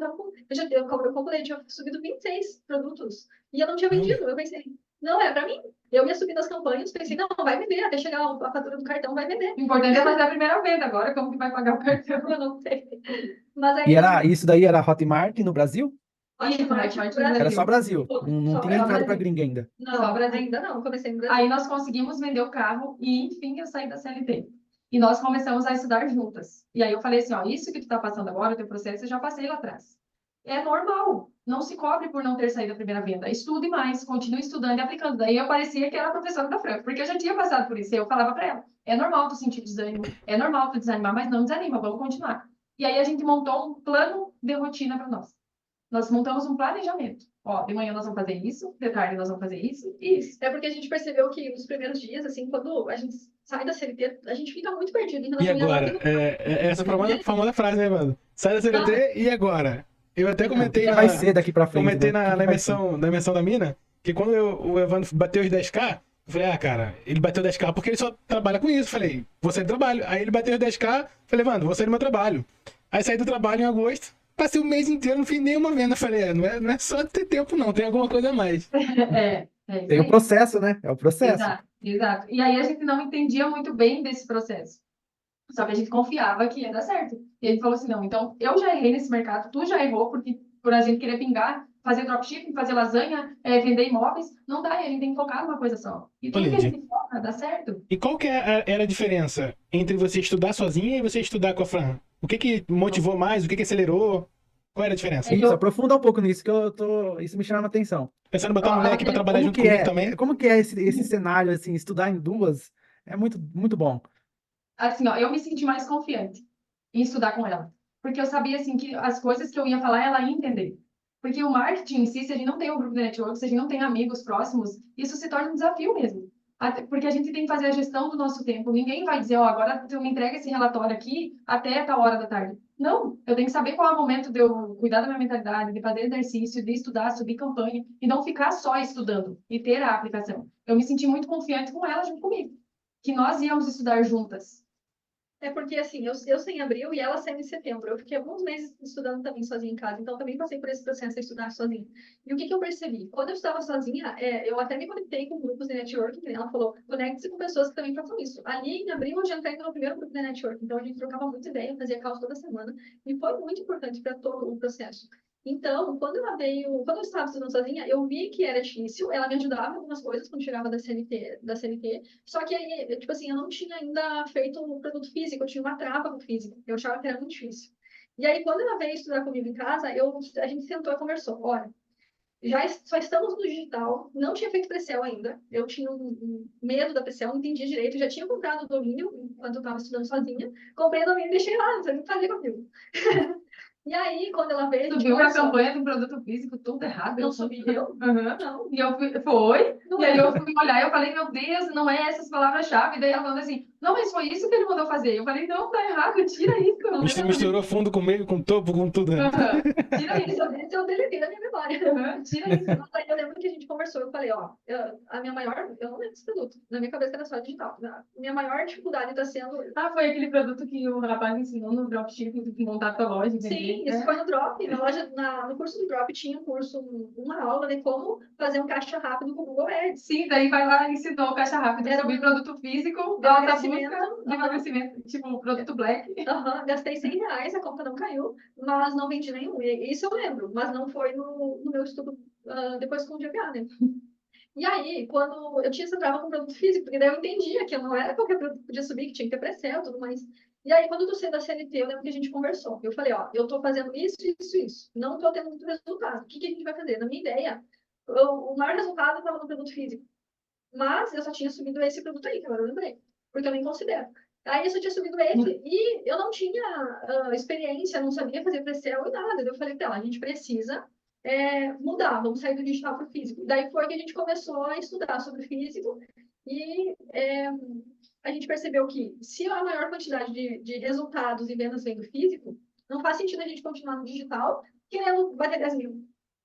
Eu calculei, tinha subido 26 produtos e eu não tinha vendido. Eu pensei, não é pra mim. Eu ia subir nas campanhas, pensei, não, vai vender, até chegar a fatura do cartão, vai vender. O importante é fazer a primeira venda agora, como que vai pagar o cartão? Eu não sei. Mas E aí, isso daí era Hotmart no Brasil? Hotmart Hotmart Brasil. Era só Brasil. Não Só tinha Brasil. entrado para gringa ainda. Não, Só Brasil. ainda não, comecei no Brasil. Aí nós conseguimos vender o carro e, enfim, eu saí da CLT. E nós começamos a estudar juntas. E aí eu falei assim, ó, isso que tu tá passando agora, o teu processo, eu já passei lá atrás. É normal. Não se cobre por não ter saído da primeira venda. Estude mais, continue estudando e aplicando. Daí eu parecia que era a professora da Fran, porque eu já tinha passado por isso. E eu falava para ela, é normal tu sentir desânimo, é normal tu desanimar, mas não desanima, vamos continuar. E aí a gente montou um plano de rotina para nós. Nós montamos um planejamento. Ó, de manhã nós vamos fazer isso, de tarde nós vamos fazer isso e isso. É porque a gente percebeu que nos primeiros dias, assim, quando a gente sai da CLT, a gente fica muito perdido em E relação à agora? vida. Essa famosa frase, né, mano? Sai da CLT e agora? Eu até O comentei que vai ser daqui pra frente, comentei né? O que na vai ser? imersão da mina, que quando o Evandro bateu os 10K, eu falei, cara, ele bateu 10K porque ele só trabalha com isso. Falei, vou sair do trabalho. Aí ele bateu os 10K, falei, Evandro, vou sair do meu trabalho. Aí saí do trabalho em agosto, passei o mês inteiro, não fiz nenhuma venda. Falei, não é só ter tempo não, tem alguma coisa a mais. Isso Tem o aí. processo, né? É o processo. Exato, exato. E aí a gente não entendia muito bem desse processo. Só que a gente confiava que ia dar certo. E ele falou assim, não, então eu já errei nesse mercado, tu já errou, porque por a gente querer pingar, fazer dropshipping, fazer lasanha, vender imóveis, não dá, e a gente tem que focar numa coisa só. E tudo que a gente foca, dá certo. E qual que era a diferença entre você estudar sozinha e você estudar com a Fran? O que motivou mais? O que acelerou? Qual era a diferença? Isso, aprofunda um pouco nisso, que isso me chama a atenção. Pensando em botar um moleque pra trabalhar junto comigo também. Como que é esse cenário, assim, estudar em duas? É muito, muito bom. Assim, ó, eu me senti mais confiante em estudar com ela. Porque eu sabia, assim, que as coisas que eu ia falar, ela ia entender. Porque o marketing em si, se a gente não tem um grupo de network, se a gente não tem amigos próximos, isso se torna um desafio mesmo. Porque a gente tem que fazer a gestão do nosso tempo. Ninguém vai dizer, ó, agora tu me entrega esse relatório aqui até tal hora da tarde. Não, eu tenho que saber qual é o momento de eu cuidar da minha mentalidade, de fazer exercício, de estudar, subir campanha, e não ficar só estudando e ter a aplicação. Eu me senti muito confiante com ela junto comigo, que nós íamos estudar juntas. É porque, assim, eu saí em abril e ela saiu em setembro. Eu fiquei alguns meses estudando também sozinha em casa, então também passei por esse processo de estudar sozinha. E o que eu percebi? Quando eu estava sozinha, eu até me conectei com grupos de networking, que ela falou, conecte-se com pessoas que também façam isso. Ali, em abril, eu já entrei no primeiro grupo de networking, então a gente trocava muita ideia, fazia calls toda semana, e foi muito importante para todo o processo. Então, quando eu estava estudando sozinha, eu vi que era difícil, ela me ajudava em algumas coisas quando chegava da CLT, só que aí, tipo assim, eu não tinha ainda feito um produto físico, eu tinha uma trava no físico, eu achava que era muito difícil. E aí, quando ela veio estudar comigo em casa, a gente sentou e conversou, olha, só estamos no digital, não tinha feito pre-sale ainda, eu tinha um medo da pre-sale, não entendia direito, já tinha comprado o domínio enquanto eu estava estudando sozinha, comprei o domínio e deixei lá, não sabia o que fazer comigo. E aí, quando ela veio, a gente Subiu uma conversou. campanha do produto físico, tudo errado. Não subi eu? Uhum. Não. E eu foi. Não E aí é. eu fui olhar e eu falei, meu Deus, não é essas palavras-chave. E daí ela falando assim, não, mas foi isso que ele mandou fazer. Eu falei, não, tá errado, tira isso. Eu não lembro. Misturou fundo com meio, com topo, com tudo. Né? Uhum. Tira Esse isso. eu deletei da minha memória. Tira isso. Mas aí eu lembro que a gente conversou, eu falei, ó, a minha maior, eu não lembro desse produto, na minha cabeça era só digital. A minha maior dificuldade está sendo... Ah, foi aquele produto que o rapaz ensinou no dropshipping, que montar a tua loja, vender. Sim, isso foi no Drop. Na loja, no curso do Drop tinha um curso, uma aula de como fazer um caixa rápido com o Google Ads. Sim, daí vai lá e ensinou o caixa rápido, Era subir produto físico, de alta emagrecimento. busca, de emagrecimento, tipo produto black. Gastei R$100, a conta não caiu, mas não vendi nenhum. E isso eu lembro, mas não foi no meu estudo depois com o GPA, né? E aí, quando eu tinha essa trava com produto físico, porque daí eu entendia que não era qualquer produto que podia subir, que tinha que ter pre-sale e tudo mais. E aí, quando eu tô saindo da CLT, eu lembro que a gente conversou. Eu falei, ó, eu tô fazendo isso, isso, isso. Não tô tendo muito resultado. O que a gente vai fazer? Na minha ideia, o maior resultado estava no produto físico. Mas eu só tinha subido esse produto aí, que agora eu lembrei. Porque eu nem considero. Aí eu só tinha subido esse e eu não tinha experiência, não sabia fazer pre-sale e nada. Eu falei pra ela, a gente precisa mudar, vamos sair do digital para o físico. Daí foi que a gente começou a estudar sobre físico e a gente percebeu que se a maior quantidade de resultados e vendas vem do físico, não faz sentido a gente continuar no digital querendo bater 10 mil.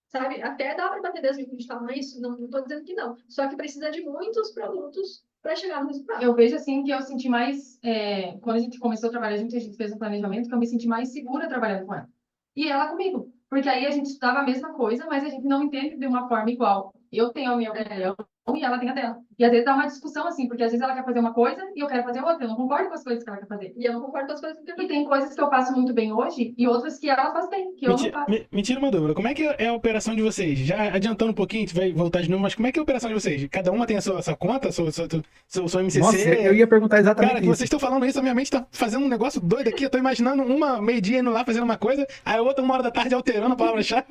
Sabe? Até dá para bater 10 mil no digital, não é isso? Não estou dizendo que não. Só que precisa de muitos produtos para chegar no resultado. Eu vejo assim que eu senti mais, quando a gente começou a trabalhar junto, a gente fez um planejamento, que eu me senti mais segura trabalhando com ela. E ela comigo. Porque aí a gente estudava a mesma coisa, mas a gente não entende de uma forma igual. Eu tenho a minha opinião e ela tem a dela. E às vezes dá uma discussão assim, porque às vezes ela quer fazer uma coisa e eu quero fazer outra. Eu não concordo com as coisas que ela quer fazer. E eu não concordo com as coisas que eu E tem coisas que eu faço muito bem hoje e outras que ela faz bem, que eu não faço. Me tira uma dúvida. Como é que é a operação de vocês? Já adiantando um pouquinho, a gente vai voltar de novo, mas como é que é a operação de vocês? Cada uma tem a sua conta, seu MCC? Nossa, eu ia perguntar exatamente Cara, que isso. vocês estão falando isso, a minha mente tá fazendo um negócio doido aqui. Eu tô imaginando uma meio-dia indo lá fazendo uma coisa, aí a outra 1 hora da tarde alterando a palavra-chave.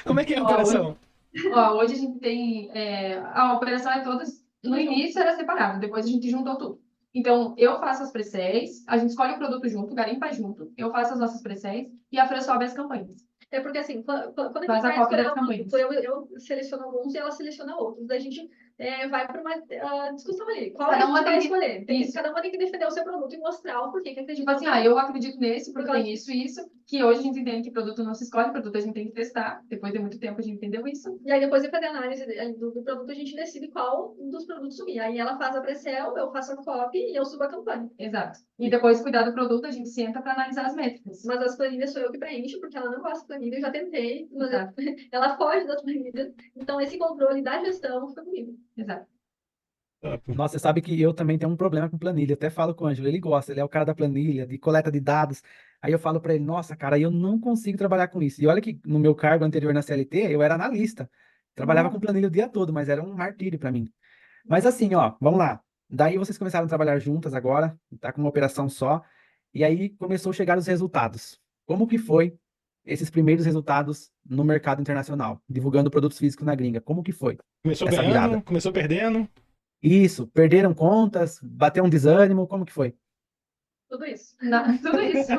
Como é que é a operação? Hoje a gente tem... a operação é toda... No início era separado, depois a gente juntou tudo. Então, eu faço as pre-sales, a gente escolhe o produto junto, garimpa junto, eu faço as nossas pre-sales e a Fran sobe as campanhas. É porque assim, quando a gente Faz a vai cópia escolher das um campanhas. produto, eu seleciono alguns e ela seleciona outros. Daí a gente vai para uma discussão ali. Qual Cada a uma gente vai tem que- escolher? Isso. Cada uma tem que defender o seu produto e mostrar o porquê que acredita. Tipo assim, eu acredito nesse porque Por causa tem isso e isso, que hoje a gente entende que produto não se escolhe, produto a gente tem que testar. Depois de muito tempo a gente entendeu isso. E aí, depois de fazer a análise do produto, a gente decide qual dos produtos subir. Aí ela faz a pre-sell, eu faço a copy e eu subo a campanha. Exato. E depois, cuidar do produto, a gente senta para analisar as métricas. Mas as planilhas sou eu que preencho, porque ela não gosta de planilha, eu já tentei, mas Exato. ela foge das planilhas. Então, esse controle da gestão foi comigo. Exato. Nossa, você sabe que eu também tenho um problema com planilha. Eu até falo com o Ângelo, ele gosta, ele é o cara da planilha, de coleta de dados. Aí eu falo para ele, nossa, cara, eu não consigo trabalhar com isso. E olha que no meu cargo anterior na CLT, eu era analista. Trabalhava com planilha o dia todo, mas era um martírio para mim. Mas assim, ó, vamos lá. Daí vocês começaram a trabalhar juntas agora, tá com uma operação só. E aí começou a chegar os resultados. Como que foi esses primeiros resultados no mercado internacional, divulgando produtos físicos na gringa? Como que foi Começou essa ganhando, virada? começou perdendo. Isso, perderam contas, bateu um desânimo, como que foi? Tudo isso. Tudo isso.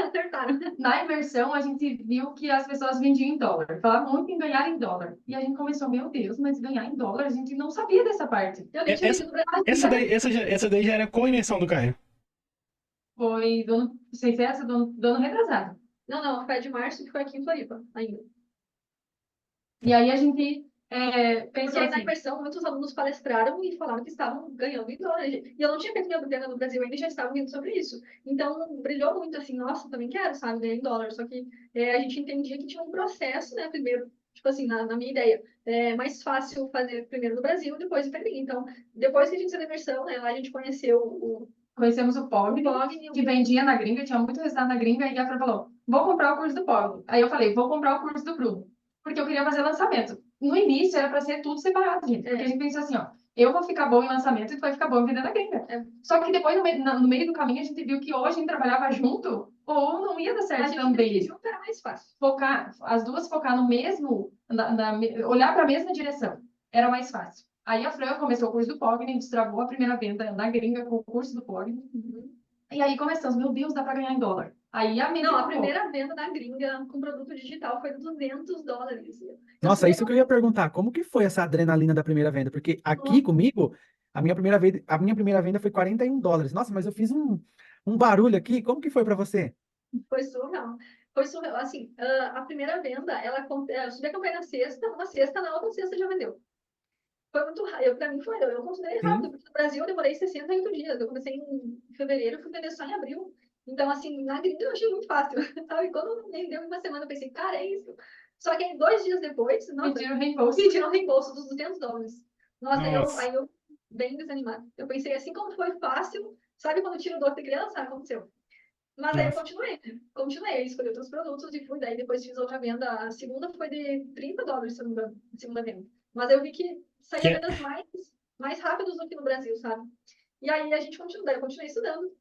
Acertaram. Na imersão, a gente viu que as pessoas vendiam em dólar. Falavam muito em ganhar em dólar. E a gente começou, meu Deus, mas ganhar em dólar, a gente não sabia dessa parte. Eu nem tinha vindo do Brasil. Essa daí já era com a imersão do Caio. Foi do ano, não sei se é essa, do ano retrasado. Não, foi de março que foi aqui em Floripa, ainda. E aí a gente Porque pensou aí na assim, imersão, muitos alunos palestraram e falaram que estavam ganhando em dólar. E eu não tinha feito minha grana no Brasil ainda e já estavam vindo sobre isso. Então, brilhou muito assim, nossa, também quero, sabe, ganhar em dólar. Só que a gente entendia que tinha um processo, né, primeiro, tipo assim, na minha ideia, é mais fácil fazer primeiro no Brasil, depois ir para gringa. Então, depois que a gente saiu da imersão, né, lá a gente conheceu conhecemos o Pog, que vendia na gringa, tinha muito resultado na gringa, e a Fran falou, vou comprar o curso do Pog. Aí eu falei, vou comprar o curso do Bruno, porque eu queria fazer lançamento. No início era para ser tudo separado, gente, porque a gente pensou assim, ó, eu vou ficar bom em lançamento e tu vai ficar bom em venda na gringa. Só que depois, no meio do caminho, a gente viu que ou a gente trabalhava junto, ou não ia dar certo também. Junto era mais fácil. Focar, as duas focar no mesmo, olhar para a mesma direção, era mais fácil. Aí a Fran começou o curso do Pogni, destravou a primeira venda na gringa com o curso do Pogni. E aí começamos, meu Deus, dá para ganhar em dólar. Aí a Não, a primeira venda na gringa com produto digital foi $200. Nossa, isso que eu ia perguntar, como que foi essa adrenalina da primeira venda? Porque aqui comigo, a minha primeira venda foi $41. Nossa, mas eu fiz um barulho aqui, como que foi para você? Foi surreal. Foi surreal. Assim, a primeira venda, eu subi a campanha na sexta, na outra sexta já vendeu. Foi muito rápido. Para mim, eu considerei rápido, porque no Brasil eu demorei 68 dias. Eu comecei em fevereiro, fui vender só em abril. Então, assim, na gringa eu achei muito fácil. Sabe? Quando vendeu em uma semana, eu pensei, cara, é isso. Só que aí, 2 dias depois, pediram reembolso dos $200. Nossa. Aí eu bem desanimada. Eu pensei, assim como foi fácil, sabe quando tira o dor de criança? Aconteceu. Mas aí eu continuei, escolhi outros produtos e fui. Daí depois fiz outra venda. A segunda foi de $30, se eu não me engano, a segunda venda. Mas eu vi que saía vendas mais rápidas do que no Brasil, sabe? E aí a gente continuou, eu continuei estudando.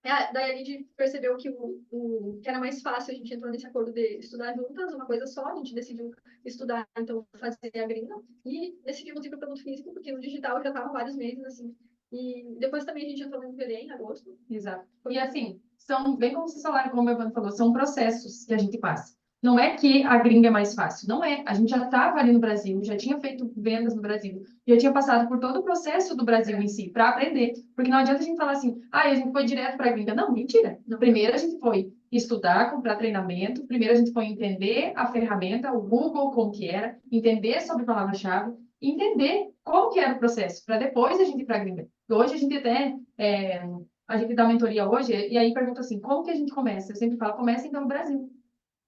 Daí a gente percebeu que que era mais fácil, a gente entrou nesse acordo de estudar juntas, uma coisa só, a gente decidiu estudar, então fazer a gringa, e decidimos ir para o produto físico, porque no digital eu já estava vários meses, assim. E depois também a gente entrou no MVD em agosto. Exato. E assim, são, bem como vocês falaram, como o Evandro falou, são processos que a gente passa. Não é que a gringa é mais fácil, não é. A gente já estava ali no Brasil, já tinha feito vendas no Brasil, já tinha passado por todo o processo do Brasil em si, para aprender. Porque não adianta a gente falar assim, a gente foi direto para a gringa. Não, mentira. Primeiro a gente foi estudar, comprar treinamento, primeiro a gente foi entender a ferramenta, o Google, como que era, entender sobre palavra-chave, entender como que era o processo, para depois a gente ir para a gringa. Hoje a gente até... a gente dá mentoria hoje, e aí pergunta assim, como que a gente começa? Eu sempre falo, comece então no Brasil.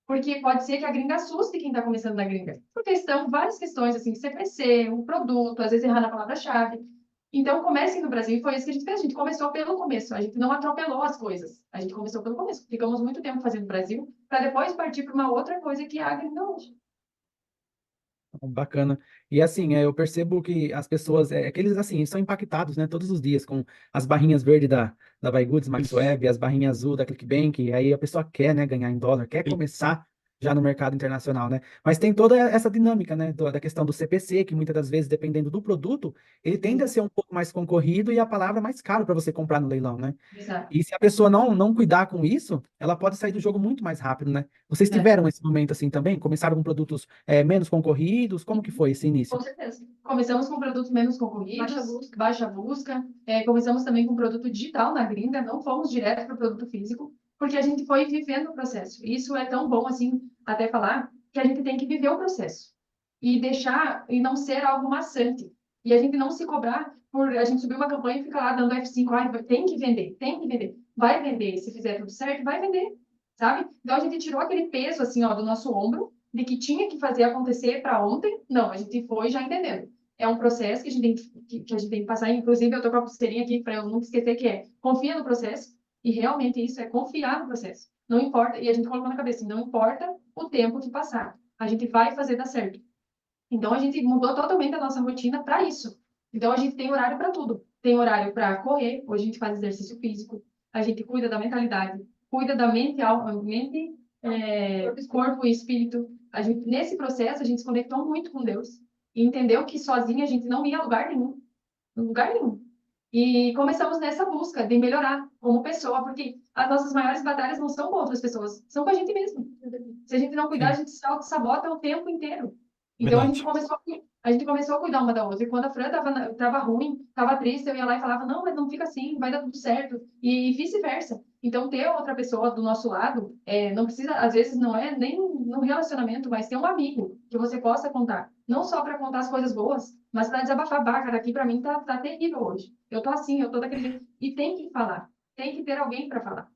Porque pode ser que a gringa assuste quem está começando na gringa. Por questão, várias questões, assim, CPC, o produto, às vezes errar na palavra-chave. Então, comecem no Brasil, e foi isso que a gente fez. A gente começou pelo começo, a gente não atropelou as coisas. A gente começou pelo começo. Ficamos muito tempo fazendo Brasil, para depois partir para uma outra coisa que é a gringa hoje. Bacana. E assim, eu percebo que as pessoas, aqueles assim, eles são impactados, né, todos os dias com as barrinhas verdes da Buy Goods, MaxWeb, as barrinhas azul da ClickBank, aí a pessoa quer, né, ganhar em dólar, quer começar já no mercado internacional, né? Mas tem toda essa dinâmica, né? Da questão do CPC, que muitas das vezes, dependendo do produto, ele tende a ser um pouco mais concorrido e a palavra mais caro para você comprar no leilão, né? Exato. E se a pessoa não cuidar com isso, ela pode sair do jogo muito mais rápido, né? Vocês É. tiveram esse momento assim também? Começaram com produtos menos concorridos? Como que foi esse início? Com certeza. Começamos com produtos menos concorridos, Baixa busca. baixa busca. Começamos também com produto digital na gringa, não fomos direto para o produto físico, porque a gente foi vivendo o processo. Isso é tão bom, assim, até falar, que a gente tem que viver o processo e deixar, e não ser algo maçante. E a gente não se cobrar por a gente subir uma campanha e ficar lá dando F5, ai, tem que vender, tem que vender. Vai vender, se fizer tudo certo, vai vender, sabe? Então a gente tirou aquele peso, assim, ó, do nosso ombro, de que tinha que fazer acontecer para ontem. Não, a gente foi já entendendo. É um processo que a gente tem que a gente tem que passar. Inclusive, eu tô com a pulseirinha aqui para eu nunca esquecer que é confia no processo. E realmente isso é confiar no processo. Não importa, e a gente colocou na cabeça, não importa o tempo que passar, a gente vai fazer dar certo. Então a gente mudou totalmente a nossa rotina para isso. Então a gente tem horário para tudo. Tem horário para correr, hoje a gente faz exercício físico, a gente cuida da mentalidade, cuida da mente, mente, corpo e espírito. A gente, nesse processo a gente se conectou muito com Deus e entendeu que sozinha a gente não ia a lugar nenhum. E começamos nessa busca de melhorar como pessoa, porque as nossas maiores batalhas não são com outras pessoas, são com a gente mesmo. Se a gente não cuidar, a Sim, gente se auto-sabota o tempo inteiro. Então Verdade. a gente começou a cuidar uma da outra. E quando a Fran tava ruim, tava triste, eu ia lá e falava, não, mas não fica assim, vai dar tudo certo. E vice-versa. Então, ter outra pessoa do nosso lado, não precisa, às vezes, não é nem no relacionamento, mas ter um amigo que você possa contar. Não só para contar as coisas boas, mas para desabafar, bah, cara, aqui para mim tá terrível hoje. Eu tô assim, eu tô daquele jeito. E tem que falar. Tem que ter alguém para falar.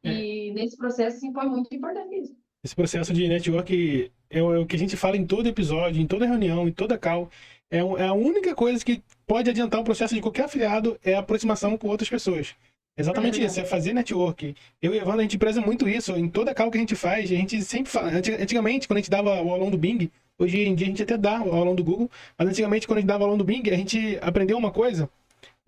É, E nesse processo, sim, foi muito importante isso. esse processo de network é o que a gente fala em todo episódio, em toda reunião, em toda call. É a única coisa que pode adiantar o processo de qualquer afiliado é a aproximação com outras pessoas. Exatamente isso, é fazer network. Eu e a Evandro, a gente preza muito isso. Em toda call que a gente faz, a gente sempre fala. Antigamente, quando a gente dava o aulão do Bing, hoje em dia a gente até dá o aulão do Google, mas antigamente, quando a gente dava o aulão do Bing, a gente aprendeu uma coisa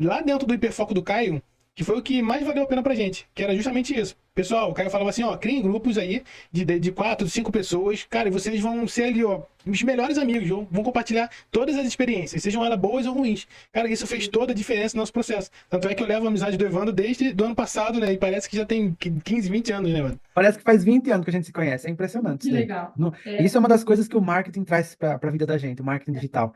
lá dentro do hiperfoco do Caio, que foi o que mais valeu a pena pra gente, que era justamente isso. Pessoal, o Caio falava assim, ó, criem grupos aí de 4, 5 pessoas, cara, e vocês vão ser ali, ó, os melhores amigos, vão compartilhar todas as experiências, sejam elas boas ou ruins. Cara, isso fez toda a diferença no nosso processo. Tanto é que eu levo a amizade do Evandro desde do ano passado, né, e parece que já tem 15, 20 anos, né, Evandro? parece que faz 20 anos que a gente se conhece. É impressionante Que isso daí. legal. Isso é uma das coisas que o marketing traz para a vida da gente, o marketing digital.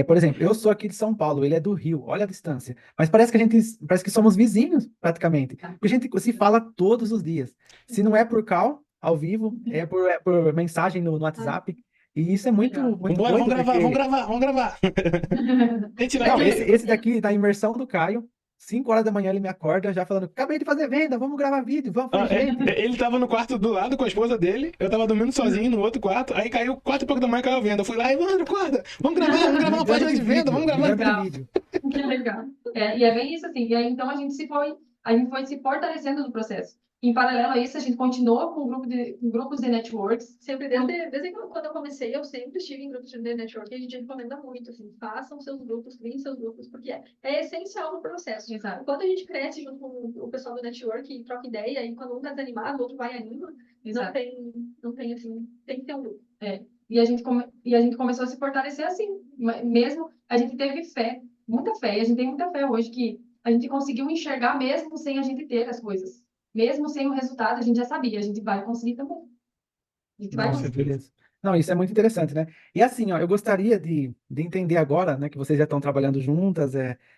Por exemplo, eu sou aqui de São Paulo, ele é do Rio, olha a distância. Mas parece que somos vizinhos, praticamente. Porque a gente se fala todos os dias. Se não é por call, ao vivo, é por mensagem no WhatsApp. E isso é muito, Legal. muito Vambora, doido, vamos porque... gravar, vamos gravar. Tem que tirar Não, esse, aquele... esse daqui, da imersão do Caio, 5 horas da manhã ele me acorda já falando, acabei de fazer venda, vamos gravar vídeo, vamos. Eu Ah, falei, gente... ele tava no quarto do lado com a esposa dele, eu tava dormindo sozinho no outro quarto, aí caiu 4 e pouco da manhã, caiu a venda. Eu fui lá, Evandro, acorda, vamos gravar uma página de venda, vamos gravar. ligando de Legal. vídeo. Que legal. E é bem isso, assim. E aí, então, a gente foi se fortalecendo no processo. Em paralelo a isso, a gente continuou com grupos de networks. Sempre, desde quando eu comecei, eu sempre estive em grupos de network e a gente recomenda muito, assim, façam seus grupos, criem seus grupos, porque é essencial no processo. Exato. Enquanto a gente cresce junto com o pessoal do network e troca ideia, e quando um tá desanimado, o outro vai e anima, Exato. não tem, assim, tem que ter um grupo. E a gente começou a se fortalecer assim. Mesmo a gente teve fé, muita fé. E a gente tem muita fé hoje que a gente conseguiu enxergar mesmo sem a gente ter as coisas. Mesmo sem o resultado, a gente já sabia. A gente vai conseguir também. A gente vai Nossa, conseguir. beleza. Não, isso é muito interessante, né? E assim, ó, eu gostaria de entender agora, né, que vocês já estão trabalhando juntas,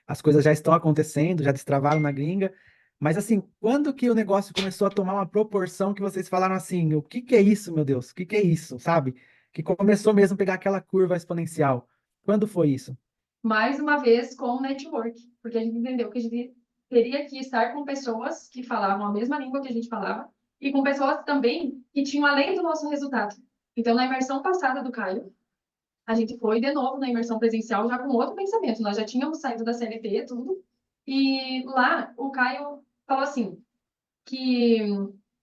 as coisas já estão acontecendo, já destravaram na gringa, mas assim, quando que o negócio começou a tomar uma proporção que vocês falaram assim, o que que é isso, meu Deus? O que que é isso, sabe? Que começou mesmo a pegar aquela curva exponencial. Quando foi isso? Mais uma vez com o network. Porque a gente entendeu que a gente teria que estar com pessoas que falavam a mesma língua que a gente falava e com pessoas também que tinham além do nosso resultado. Então, na imersão passada do Caio, a gente foi de novo na imersão presencial já com outro pensamento. Nós já tínhamos saído da CLT, tudo. E lá o Caio falou assim, que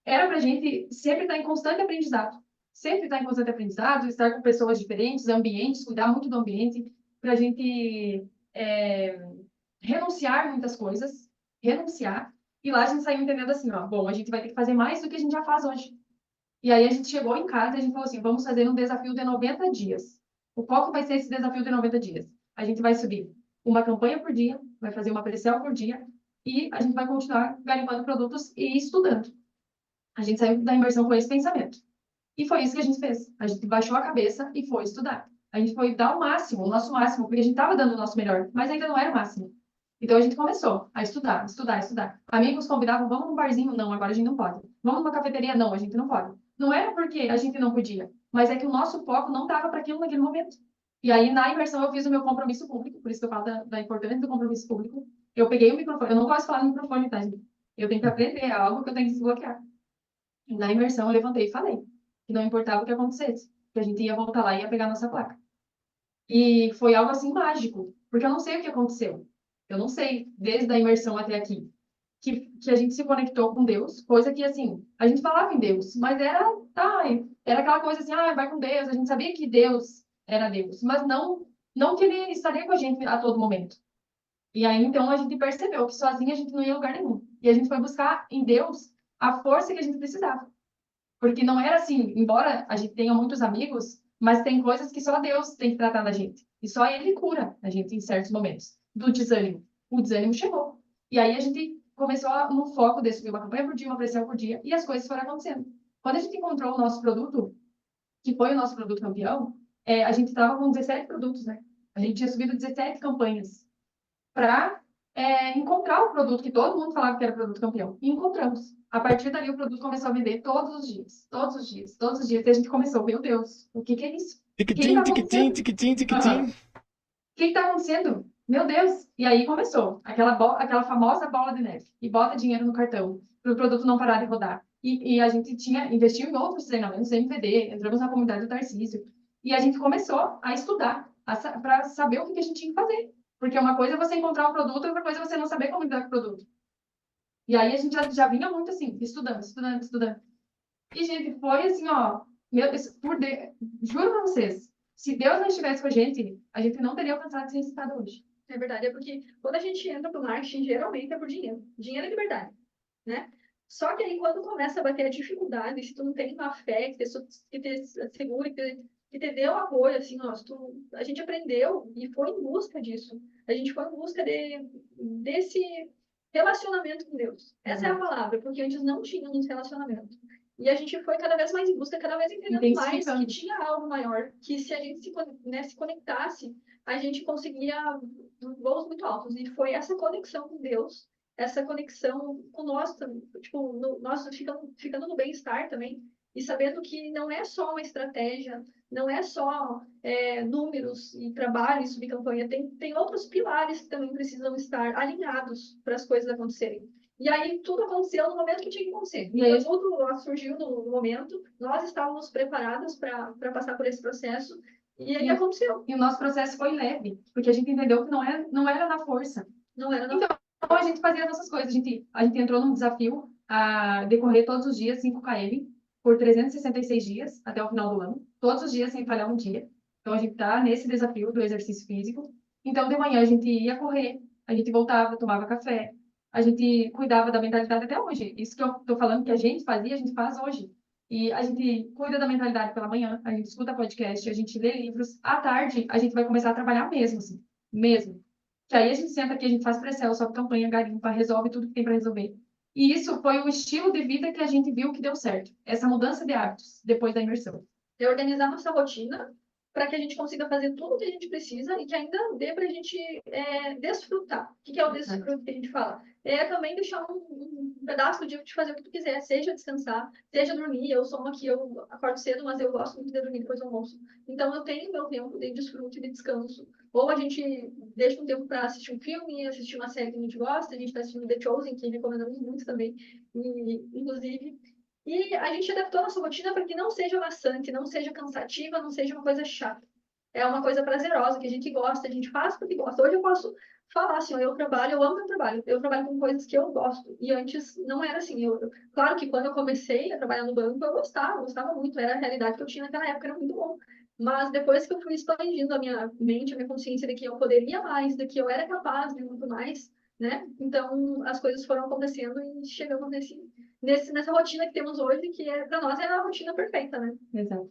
era para a gente sempre estar em constante aprendizado. Sempre estar em constante aprendizado, estar com pessoas diferentes, ambientes, cuidar muito do ambiente, para a gente renunciar muitas coisas, renunciar. E lá a gente saiu entendendo assim, ó, bom, a gente vai ter que fazer mais do que a gente já faz hoje. E aí a gente chegou em casa e a gente falou assim, vamos fazer um desafio de 90 dias. Qual que vai ser esse desafio de 90 dias? A gente vai subir uma campanha por dia, vai fazer uma pré-sale por dia e a gente vai continuar garimpando produtos e estudando. A gente saiu da imersão com esse pensamento. E foi isso que a gente fez. A gente baixou a cabeça e foi estudar. A gente foi dar o máximo, o nosso máximo, porque a gente estava dando o nosso melhor, mas ainda não era o máximo. Então a gente começou a estudar, estudar, estudar. Amigos convidavam, vamos num barzinho? Não, agora a gente não pode. Vamos numa cafeteria? Não, a gente não pode. Não era porque a gente não podia, mas é que o nosso foco não estava para aquilo naquele momento. E aí, na imersão, eu fiz o meu compromisso público, por isso que eu falo da importância do compromisso público. Eu peguei o microfone, eu não gosto de falar no microfone, tá, gente? Eu tenho que aprender, é algo que eu tenho que desbloquear. Na imersão, eu levantei e falei que não importava o que acontecesse, que a gente ia voltar lá e ia pegar nossa placa. E foi algo assim mágico, porque eu não sei o que aconteceu. Eu não sei, desde a imersão até aqui, que a gente se conectou com Deus, coisa que, assim, a gente falava em Deus, mas era aquela coisa assim, vai com Deus, a gente sabia que Deus era Deus, mas não que Ele estaria com a gente a todo momento. E aí, então, a gente percebeu que sozinha a gente não ia a lugar nenhum. E a gente foi buscar em Deus a força que a gente precisava. Porque não era assim, embora a gente tenha muitos amigos, mas tem coisas que só Deus tem que tratar da gente. E só Ele cura a gente em certos momentos. Do desânimo. O desânimo chegou. E aí a gente começou no foco de subir uma campanha por dia, uma pressão por dia, e as coisas foram acontecendo. Quando a gente encontrou o nosso produto, que foi o nosso produto campeão, a gente estava com 17 produtos, né? A gente tinha subido 17 campanhas para encontrar o produto que todo mundo falava que era produto campeão. E encontramos. A partir dali, o produto começou a vender todos os dias, todos os dias, todos os dias. E a gente começou, meu Deus, o que é isso? O que Tiquitim, está tiquitim, acontecendo? tiquitim, Aham. tiquitim. O que está acontecendo? Meu Deus! E aí começou aquela famosa bola de neve. E bota dinheiro no cartão para o produto não parar de rodar. E a gente investiu em outros treinamentos, MVD, entramos na comunidade do Tarcísio. E a gente começou a estudar para saber o que a gente tinha que fazer. Porque uma coisa é você encontrar o produto, outra coisa é você não saber como lidar com o produto. E aí a gente já vinha muito assim, estudando, estudando, estudando. E, gente, foi assim, ó, juro pra vocês, se Deus não estivesse com a gente não teria alcançado esse resultado hoje. É verdade, é porque quando a gente entra pro marketing, geralmente é por dinheiro. Dinheiro é liberdade, né? Só que aí quando começa a bater a dificuldade, se tu não tem uma fé que te segure, que te dê o apoio, assim, ó, a gente aprendeu e foi em busca disso. A gente foi em busca desse relacionamento com Deus. Essa é a palavra, porque antes não tínhamos relacionamento. E a gente foi cada vez mais em busca, cada vez entendendo mais que tinha algo maior, que se a gente se conectasse, a gente conseguia voos muito altos. E foi essa conexão com Deus, essa conexão com nós, tipo, nós ficando no bem-estar também, e sabendo que não é só uma estratégia, não é só números e trabalho e subir campanha, tem outros pilares que também precisam estar alinhados para as coisas acontecerem. E aí tudo aconteceu no momento que tinha que acontecer. E aí tudo surgiu no momento, nós estávamos preparadas para passar por esse processo, e aí aconteceu. E o nosso processo foi leve, porque a gente entendeu que não era na força. Não era na Então, a gente fazia as nossas coisas. A gente entrou num desafio a decorrer todos os dias 5 km por 366 dias até o final do ano. Todos os dias sem falhar um dia. Então, a gente está nesse desafio do exercício físico. Então, de manhã a gente ia correr, a gente voltava, tomava café, a gente cuidava da mentalidade até hoje. Isso que eu estou falando que a gente fazia, a gente faz hoje. E a gente cuida da mentalidade pela manhã, a gente escuta podcast, a gente lê livros. À tarde, a gente vai começar a trabalhar mesmo, assim, mesmo. Que aí a gente senta aqui, a gente faz pré-sale, sobe campanha, garimpa, resolve tudo que tem para resolver. E isso foi o estilo de vida que a gente viu que deu certo. Essa mudança de hábitos depois da imersão. Organizar nossa rotina para que a gente consiga fazer tudo o que a gente precisa e que ainda dê para a gente desfrutar. O que é o desfruto que a gente fala? É também deixar um pedaço do dia de fazer o que tu quiser, seja descansar, seja dormir. Eu sou uma que eu acordo cedo, mas eu gosto muito de dormir depois do almoço. Então eu tenho meu tempo de desfrute e de descanso. Ou a gente deixa um tempo para assistir um filme, assistir uma série que a gente gosta. A gente está assistindo The Chosen, que recomendamos muito também, inclusive. E a gente adaptou a nossa rotina para que não seja maçante, não seja cansativa, não seja uma coisa chata. É uma coisa prazerosa, que a gente gosta, a gente faz porque gosta. Hoje eu posso falar assim, eu amo meu trabalho. Eu trabalho com coisas que eu gosto. E antes não era assim. Claro que quando eu comecei a trabalhar no banco, eu gostava muito. Era a realidade que eu tinha naquela época, era muito bom. Mas depois que eu fui expandindo a minha mente, a minha consciência de que eu poderia mais, de que eu era capaz de muito mais, né? Então as coisas foram acontecendo e chegamos nessa rotina que temos hoje, que para nós é a rotina perfeita, né? Exato.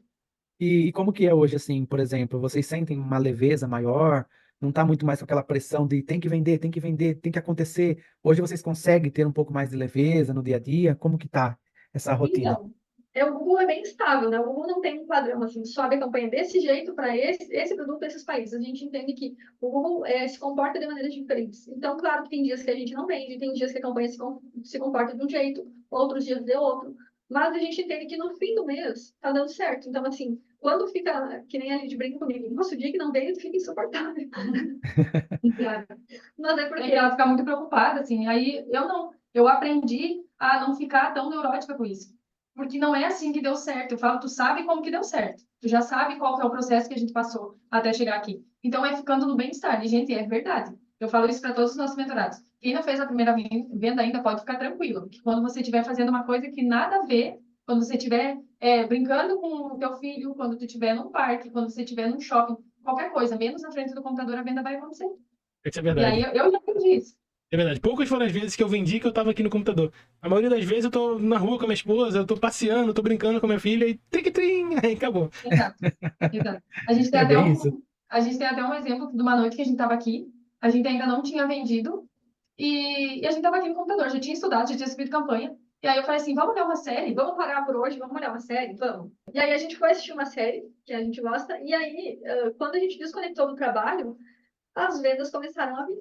E como que é hoje, assim, por exemplo, vocês sentem uma leveza maior? Não está muito mais com aquela pressão de tem que vender, tem que vender, tem que acontecer. Hoje vocês conseguem ter um pouco mais de leveza no dia a dia? Como que tá essa rotina? Então, o Google é bem estável, né? O Google não tem um padrão, assim, sobe a campanha desse jeito para esse produto, esses países. A gente entende que o Google se comporta de maneiras diferentes. Então, claro que tem dias que a gente não vende, tem dias que a campanha se comporta de um jeito, outros dias de outro. Mas a gente entende que no fim do mês tá dando certo. Então, assim, quando fica, que nem a gente brinca comigo, nossa, o dia que não veio, fica insuportável. Claro. Mas é Porque porque ela fica muito preocupada, assim. Aí eu não. Eu aprendi a não ficar tão neurótica com isso. Porque não é assim que deu certo. Eu falo, tu sabe como que deu certo. Tu já sabe qual que é o processo que a gente passou até chegar aqui. Então é ficando no bem-estar. E, gente, é verdade. Eu falo isso para todos os nossos mentorados. Quem não fez a primeira venda ainda pode ficar tranquilo. Que quando você estiver fazendo uma coisa que nada a ver, quando você estiver brincando com o teu filho, quando tu estiver num parque, quando você estiver num shopping, qualquer coisa, menos na frente do computador, a venda vai acontecer. Isso é E aí verdade. eu já aprendi isso. É verdade. Poucas foram as vezes que eu vendi que eu tava aqui no computador. A maioria das vezes eu tô na rua com a minha esposa, eu tô passeando, eu tô brincando com a minha filha e trim, aí acabou. Exato, exato. A gente tem É até bem isso. a gente tem até um exemplo de uma noite que a gente estava aqui, a gente ainda não tinha vendido e a gente estava aqui no computador, já tinha estudado, já tinha subido campanha. E aí eu falei assim, vamos olhar uma série? vamos parar por hoje, vamos olhar uma série? Vamos. E aí a gente foi assistir uma série que a gente gosta, e aí, quando a gente desconectou do trabalho, as vendas começaram a vir.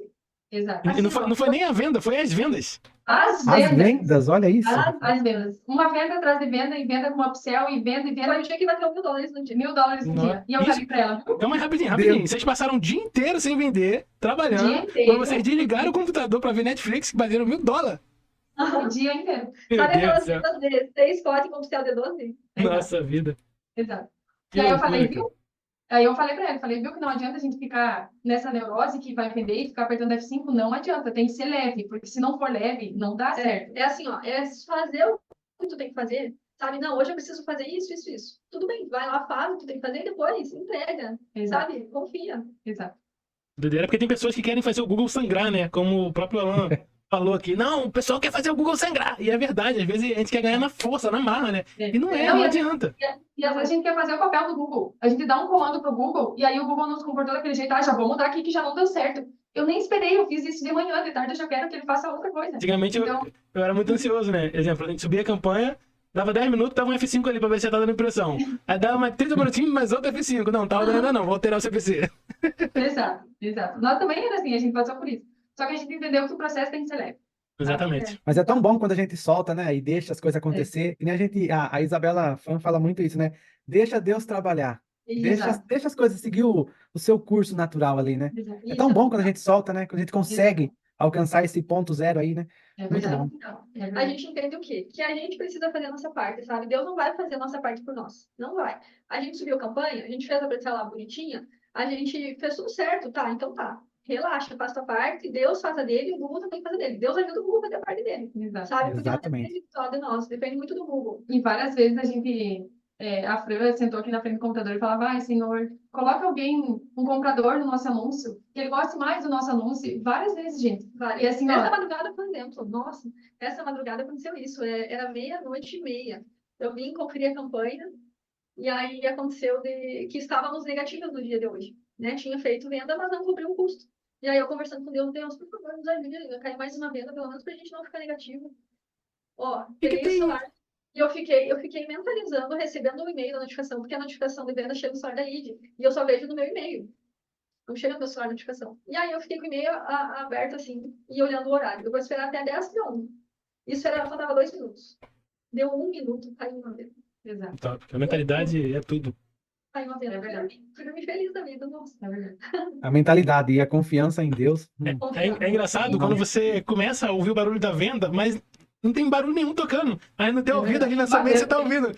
Exato. E Assim, não foi nem a venda, foi as vendas. as As vendas. vendas, olha isso. As vendas. Uma venda atrás de venda, e venda com upsell, e venda Foi o dia que bateu $1.000 no dia. $1.000 no dia. E eu falei pra ela, Então, mas rapidinho. Deus. Vocês passaram o dia inteiro sem vender, trabalhando, dia inteiro. quando vocês desligaram o computador pra ver Netflix, que bateram $1.000. O dia inteiro. Meu Sabe Deus do aquelas céu. vendas de 6 potes com upsell de 12? Nossa vida. Exato. Que E aí eu loucura, falei, cara. viu? Aí eu falei pra ela, falei, viu que não adianta a gente ficar nessa neurose que vai vender e ficar apertando F5, não adianta, tem que ser leve, porque se não for leve, não dá certo. É assim, ó, é fazer o que tu tem que fazer, sabe? Não, hoje eu preciso fazer isso, isso, isso. Tudo bem, vai lá, faz o que tu tem que fazer e depois entrega, Exato, sabe? Confia. exato. Doideira, porque tem pessoas que querem fazer o Google sangrar, né? Como o próprio Alan falou aqui. Não, o pessoal quer fazer o Google sangrar. E é verdade, às vezes a gente quer ganhar na força, na marra, né? E não é, Não, não e adianta. E às vezes a gente quer fazer o papel do Google. A gente dá um comando pro Google e aí o Google não se comportou daquele jeito. Ah, já vou mudar aqui que já não deu certo. Eu nem esperei, eu fiz isso de manhã, de tarde eu já quero que ele faça outra coisa. Antigamente Então, eu era muito ansioso, né? Exemplo, a gente subia a campanha, dava 10 minutos, dava um F5 ali pra ver se já tá dando impressão. Aí dava mais 30 minutinhos, mais outro F5. Não, tá dando ainda não, vou alterar o CPC. exato, exato. Nós também era assim, a gente passou por isso. Só que a gente entendeu que o processo tem que ser leve. Exatamente. Mas é tão bom quando a gente solta, né? E deixa as coisas acontecer. E nem a Isabela Fan fala muito isso, né? Deixa Deus trabalhar. Exato. Deixa as coisas seguir o seu curso natural ali, né? Exato. É tão bom quando a gente solta, né? Quando a gente consegue alcançar esse ponto zero aí, né? É Muito verdade. bom. É A verdade. gente entende o quê? Que a gente precisa fazer a nossa parte, sabe? Deus não vai fazer a nossa parte por nós. Não vai. A gente subiu campanha, a gente fez a parcela lá bonitinha, a gente fez tudo certo, tá? Então tá. Relaxa, faça a parte, Deus faz a dele e o Google também faz a dele. Deus ajuda o Google a fazer a parte dele, Exato. sabe? Porque não Exatamente. depende só de nós, depende muito do Google. E várias vezes a gente, a Fran sentou aqui na frente do computador e falava, ai, Senhor, coloca alguém, um comprador no nosso anúncio, que ele goste mais do nosso anúncio. Várias vezes, gente. E assim, Essa ó, madrugada, por exemplo, nossa, essa madrugada aconteceu isso, era 00:30. Eu vim conferir a campanha e aí aconteceu que estávamos negativas no dia de hoje, né? Tinha feito venda, mas não cobriu o custo. E aí eu conversando com Deus, por favor, nos ajude a cair mais uma venda, pelo menos pra gente não ficar negativo. Ó, peguei o celular e eu fiquei mentalizando, recebendo um e-mail da notificação, porque a notificação de venda chega no celular da ID, e eu só vejo no meu e-mail. Não chega no meu celular a notificação. E aí eu fiquei com o e-mail aberto assim, e olhando o horário. Eu vou esperar até 10:01. Isso faltava 2 minutos. Deu 1 minuto, caiu uma venda. exato. Top, porque a mentalidade é tudo. Caiu uma venda. É verdade. Fico feliz da vida, nossa. É verdade. A mentalidade e a confiança em Deus. É engraçado quando você começa a ouvir o barulho da venda, mas não tem barulho nenhum tocando. Aí no teu ouvido ali na sua mente você tá ouvindo.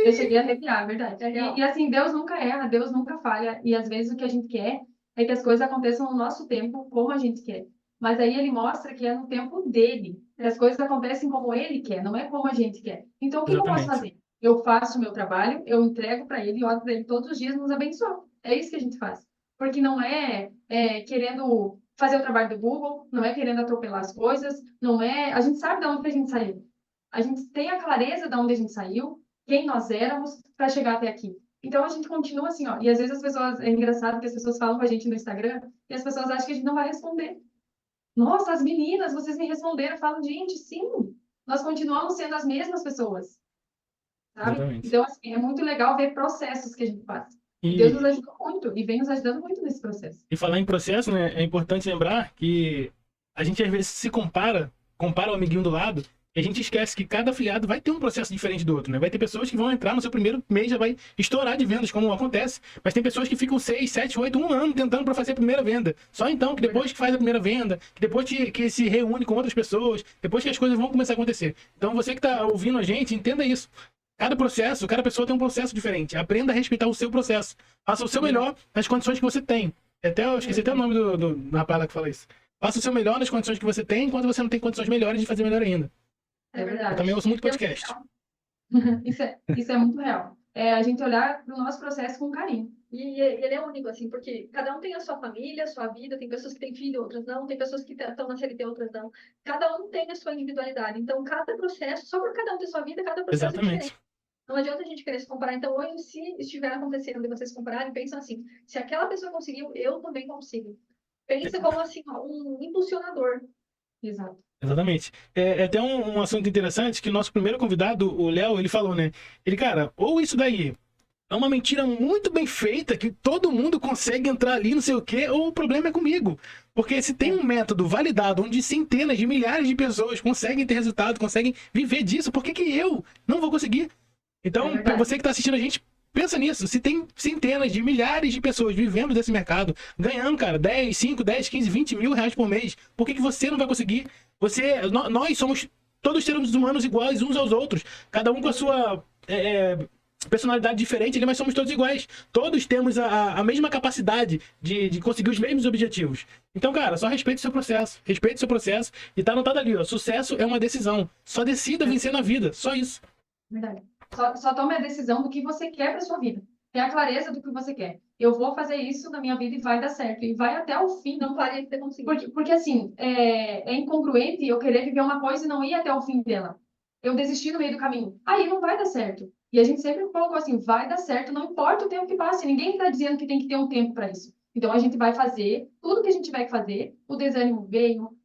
Eu cheguei a arrepiar, é verdade. É real. E assim, Deus nunca erra, Deus nunca falha. E às vezes o que a gente quer é que as coisas aconteçam no nosso tempo, como a gente quer. Mas aí ele mostra que é no tempo dele. Que as coisas acontecem como ele quer, não é como a gente quer. Então o que eu posso Exatamente. fazer? Eu faço o meu trabalho, eu entrego para ele, oro para ele todos os dias, nos abençoa. É isso que a gente faz. Porque não é querendo fazer o trabalho do Google, não é querendo atropelar as coisas, não é. A gente sabe de onde que a gente saiu. A gente tem a clareza de onde a gente saiu, quem nós éramos, para chegar até aqui. Então, a gente continua assim, ó. E às vezes as pessoas... É engraçado que as pessoas falam com a gente no Instagram e as pessoas acham que a gente não vai responder. Nossa, as meninas, vocês me responderam. Eu falo, gente, sim, nós continuamos sendo as mesmas pessoas, sabe? Exatamente. Então, assim, é muito legal ver processos que a gente faz. E Deus nos ajuda muito e vem nos ajudando muito nesse processo. E falar em processo, né? É importante lembrar que a gente às vezes se compara o amiguinho do lado, e a gente esquece que cada afiliado vai ter um processo diferente do outro, né? Vai ter pessoas que vão entrar no seu primeiro mês, já vai estourar de vendas, como acontece. Mas tem pessoas que ficam 6, 7, 8, 1 ano tentando para fazer a primeira venda. Só então, que depois que faz a primeira venda, que depois que se reúne com outras pessoas, depois que as coisas vão começar a acontecer. Então você que está ouvindo a gente, entenda isso. Cada processo, cada pessoa tem um processo diferente. Aprenda a respeitar o seu processo. Faça o seu melhor nas condições que você tem. Eu esqueci até o nome do rapaz lá que fala isso. Faça o seu melhor nas condições que você tem, enquanto você não tem condições melhores de fazer melhor ainda. É verdade. Eu também ouço muito podcast. Isso é muito real. É a gente olhar para o nosso processo com carinho. E ele é único, assim, porque cada um tem a sua família, a sua vida, tem pessoas que têm filho, outras não, tem pessoas que estão na CLT, outras não. Cada um tem a sua individualidade. Então, cada processo, só por cada um ter sua vida, cada processo é Exatamente. diferente. Não adianta a gente querer se comparar. Então, hoje, se estiver acontecendo e vocês compararem, pensam assim, se aquela pessoa conseguiu, eu também consigo. Pensa como, assim, ó, um impulsionador. Exato. Exatamente. É até um assunto interessante que o nosso primeiro convidado, o Léo, ele falou, né? Ele, cara, ou isso daí é uma mentira muito bem feita, que todo mundo consegue entrar ali, não sei o quê, ou o problema é comigo. Porque se tem um método validado, onde centenas de milhares de pessoas conseguem ter resultado, conseguem viver disso, por que que eu não vou conseguir? Então, para você que está assistindo a gente, pensa nisso. Se tem centenas de milhares de pessoas vivendo desse mercado, ganhando, cara, 10, 5, 10, 15, 20 mil reais por mês, por que que você não vai conseguir? Nós somos todos seres humanos iguais uns aos outros, cada um com a sua personalidade diferente, mas somos todos iguais. Todos temos a mesma capacidade de conseguir os mesmos objetivos. Então, cara, só respeite o seu processo. Respeite o seu processo. E tá anotado ali, ó. Sucesso é uma decisão. Só decida vencer na vida. Só isso. Verdade. Só tome a decisão do que você quer para sua vida. Tenha a clareza do que você quer. Eu vou fazer isso na minha vida e vai dar certo. E vai até o fim. Não pare de ter conseguido. Porque assim, é incongruente eu querer viver uma coisa e não ir até o fim dela. Eu desistir no meio do caminho. Aí não vai dar certo. E a gente sempre colocou assim, vai dar certo, não importa o tempo que passe. Ninguém está dizendo que tem que ter um tempo para isso. Então a gente vai fazer tudo que a gente tiver que fazer. O desânimo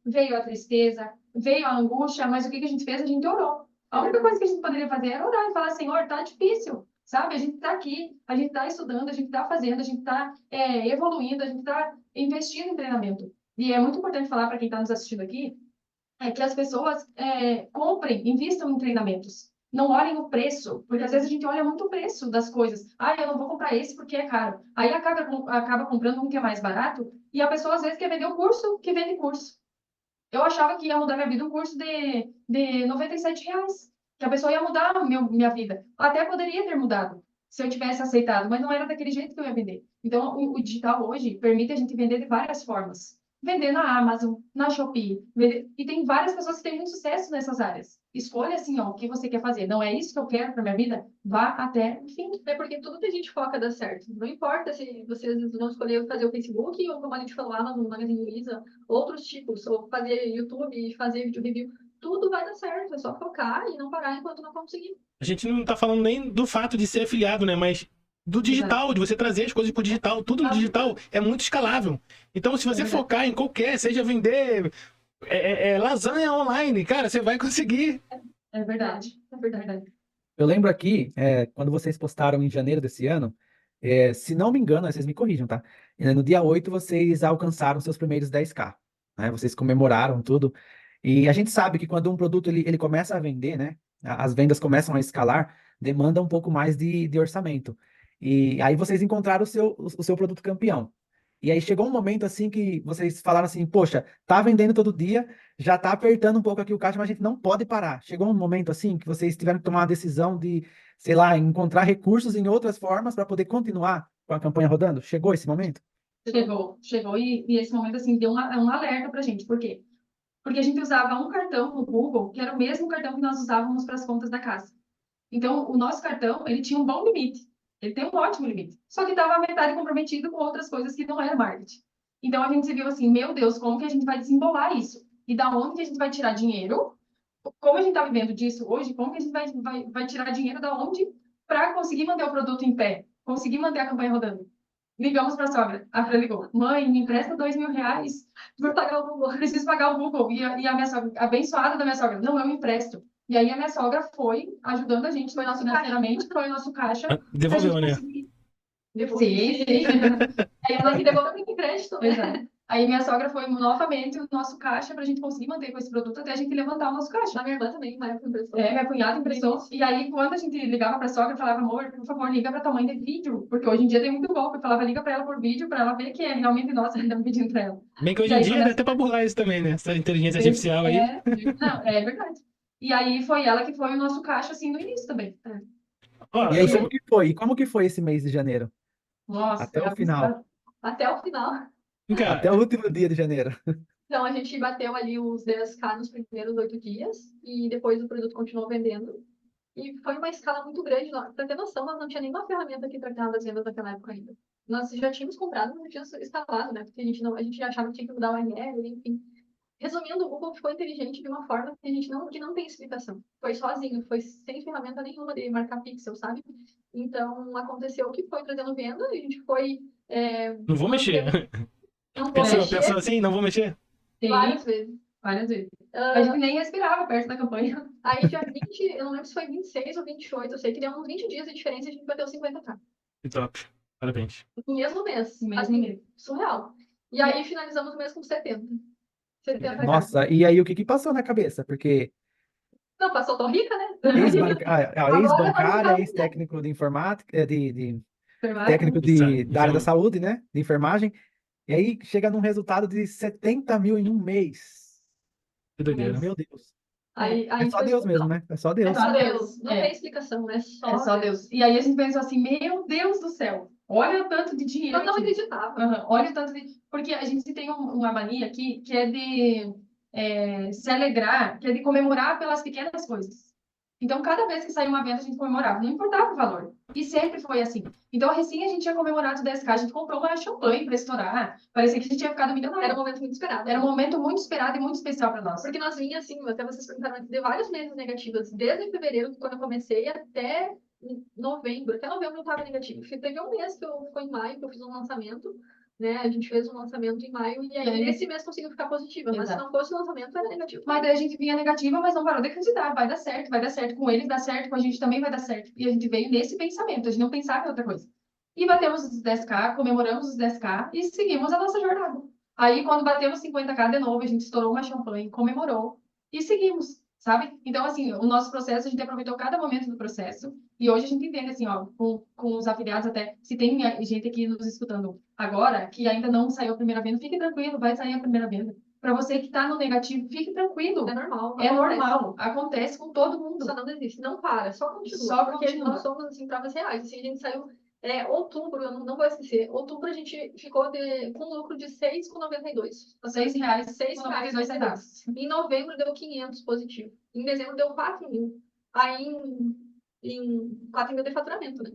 veio a tristeza, veio a angústia, mas o que a gente fez? A gente orou. A única coisa que a gente poderia fazer era orar e falar, Senhor, tá difícil, sabe? A gente tá aqui, a gente tá estudando, a gente tá fazendo, a gente tá evoluindo, a gente tá investindo em treinamento. E é muito importante falar para quem está nos assistindo aqui, que as pessoas comprem, invistam em treinamentos. Não olhem o preço, porque às vezes a gente olha muito o preço das coisas. Ah, eu não vou comprar esse porque é caro. Aí acaba comprando um que é mais barato e a pessoa às vezes quer vender o curso que vende curso. Eu achava que ia mudar minha vida um curso de R$ 97, que a pessoa ia mudar minha vida. Até poderia ter mudado, se eu tivesse aceitado, mas não era daquele jeito que eu ia vender. Então, o digital hoje permite a gente vender de várias formas. Vender na Amazon, na Shopee. E tem várias pessoas que têm muito sucesso nessas áreas. Escolha, assim, ó, o que você quer fazer. Não é isso que eu quero para minha vida? Vá até o fim. É porque tudo que a gente foca dá certo. Não importa se vocês vão escolher fazer o Facebook, ou como a gente falou lá no Magazine Luiza, outros tipos, ou fazer YouTube, fazer vídeo review. Tudo vai dar certo. É só focar e não parar enquanto não conseguir. A gente não tá falando nem do fato de ser afiliado, né? Mas do digital, de você trazer as coisas pro digital. Tudo no digital é muito escalável. Então, se você focar em qualquer, seja vender lasanha online, cara, você vai conseguir. É verdade. É verdade. Eu lembro aqui, quando vocês postaram em janeiro desse ano, se não me engano, vocês me corrijam, tá? No dia 8, vocês alcançaram seus primeiros 10K, né? Vocês comemoraram tudo. E a gente sabe que quando um produto ele começa a vender, né? As vendas começam a escalar, demanda um pouco mais de orçamento. E aí vocês encontraram o seu produto campeão. E aí chegou um momento assim que vocês falaram assim, poxa, tá vendendo todo dia, já tá apertando um pouco aqui o caixa, mas a gente não pode parar. Chegou um momento assim que vocês tiveram que tomar uma decisão de, sei lá, encontrar recursos em outras formas para poder continuar com a campanha rodando? Chegou esse momento? Chegou e esse momento assim deu um alerta pra gente. Por quê? Porque a gente usava um cartão no Google, que era o mesmo cartão que nós usávamos para as contas da casa. Então, o nosso cartão, ele tinha um bom limite. Ele tem um ótimo limite. Só que estava a metade comprometido com outras coisas que não era marketing. Então, a gente se viu assim, meu Deus, como que a gente vai desembolar isso? E da onde que a gente vai tirar dinheiro como a gente está vivendo disso hoje, como que a gente vai tirar dinheiro da onde para conseguir manter o produto em pé, conseguir manter a campanha rodando? Ligamos para a sogra. A Fran ligou: mãe, me empresta R$ 2.000 Por pagar o Google. preciso pagar o Google. E a minha sogra, abençoada da minha sogra, não, eu empresto. E aí a minha sogra foi ajudando a gente Foi nosso financeiramente, foi o nosso caixa, pra Devolveu, gente né? conseguir. Depois. Sim. Aí ela que devolveu para crédito, né? Exato. Aí minha sogra foi novamente o nosso caixa pra gente conseguir manter com esse produto até a gente levantar o nosso caixa. A minha irmã também, uma época impressou. Minha cunhada emprestou. E aí, quando a gente ligava pra sogra, eu falava: amor, por favor, liga pra tua mãe de vídeo. Porque hoje em dia tem muito golpe. Eu falava: liga pra ela por vídeo, pra ela ver que é realmente nós que estamos pedindo pra ela. Bem que hoje E em aí, dia quando dá até pra burlar isso também, né? Essa inteligência artificial aí. Não, é verdade. E aí foi ela que foi o nosso caixa, assim, no início também. Ó, E aí, como que foi? E como que foi esse mês de janeiro? Nossa, Até o final. Até o final. cara, Até o último dia de janeiro. Então, a gente bateu ali os 10K nos primeiros 8 dias e depois o produto continuou vendendo. E foi uma escala muito grande. Para ter noção, nós não tinha nenhuma ferramenta que tratava as vendas naquela época ainda. Nós já tínhamos comprado, mas não tínhamos instalado, né? Porque a gente achava que tinha que mudar o URL, enfim. Resumindo, o Google ficou inteligente de uma forma que não tem explicação. Foi sozinho, foi sem ferramenta nenhuma de marcar pixel, sabe? Então, aconteceu o que foi trazendo venda, a gente foi... não vou mexer. Não vou Pensou mexer assim, não vou mexer? Sim, várias vezes. várias vezes. A gente nem respirava perto da campanha. Aí, dia 20, eu não lembro se foi 26 ou 28, eu sei que deu uns 20 dias de diferença e a gente bateu 50K. Que top. Parabéns. No mesmo mês. No mesmo assim, mês. surreal. E aí, finalizamos o mês com 70. 70K. Nossa, e aí o que que passou na cabeça? Porque Não, passou tão rica, né? ex-bancária, ex-técnico de informática, de técnico da área da saúde, né? De enfermagem. E aí chega num resultado de 70 mil em um mês. Que doideira. Meu Deus. Aí É só Deus mesmo, né? É só Deus. É só Deus. Não É. tem explicação, né? É só Deus. E aí a gente pensou assim: meu Deus do céu, olha o tanto de dinheiro. Eu não aqui. acreditava. Olha o tanto de. Porque a gente tem uma mania aqui que é de se alegrar, que é de comemorar pelas pequenas coisas. Então, cada vez que saía uma venda, a gente comemorava, não importava o valor. E sempre foi assim. Então, recém a gente tinha comemorado o 10K, a gente comprou uma champanhe para estourar. Parecia que a gente tinha ficado milionário. Era um momento muito esperado. Era um momento muito esperado e muito especial para nós. Porque nós vinha assim, até vocês perguntaram, de vários meses negativos, desde fevereiro, quando eu comecei, até novembro. Até novembro eu estava negativo. Teve um mês foi em maio que eu fiz um lançamento, né? A gente fez um lançamento em maio e aí nesse mês conseguiu ficar positiva. Mas se Exato. não fosse o lançamento, era negativo. Mas daí a gente vinha negativa, mas não parou de acreditar. Vai dar certo com eles, dá certo com a gente também vai dar certo. E a gente veio nesse pensamento, a gente não pensava em outra coisa. E batemos os 10K, comemoramos os 10K e seguimos a nossa jornada. Aí, quando batemos 50K de novo, a gente estourou uma champanhe, comemorou e seguimos, sabe? Então, assim, o nosso processo, a gente aproveitou cada momento do processo. E hoje a gente entende, assim, ó, com os afiliados até, se tem gente aqui nos escutando agora que ainda não saiu a primeira venda, fique tranquilo, vai sair a primeira venda. Para você que está no negativo, fique tranquilo. É normal. É normal. Acontece com todo mundo. Só não desiste. Não para. Só continua. Só porque continua. nós somos, assim, provas reais. Assim, a gente saiu... outubro, eu não vou esquecer. Outubro a gente ficou com lucro de 6,92. R$ 6,92. Em novembro deu 500 positivo. Em dezembro deu 4 mil. Aí em 4 mil de faturamento, né?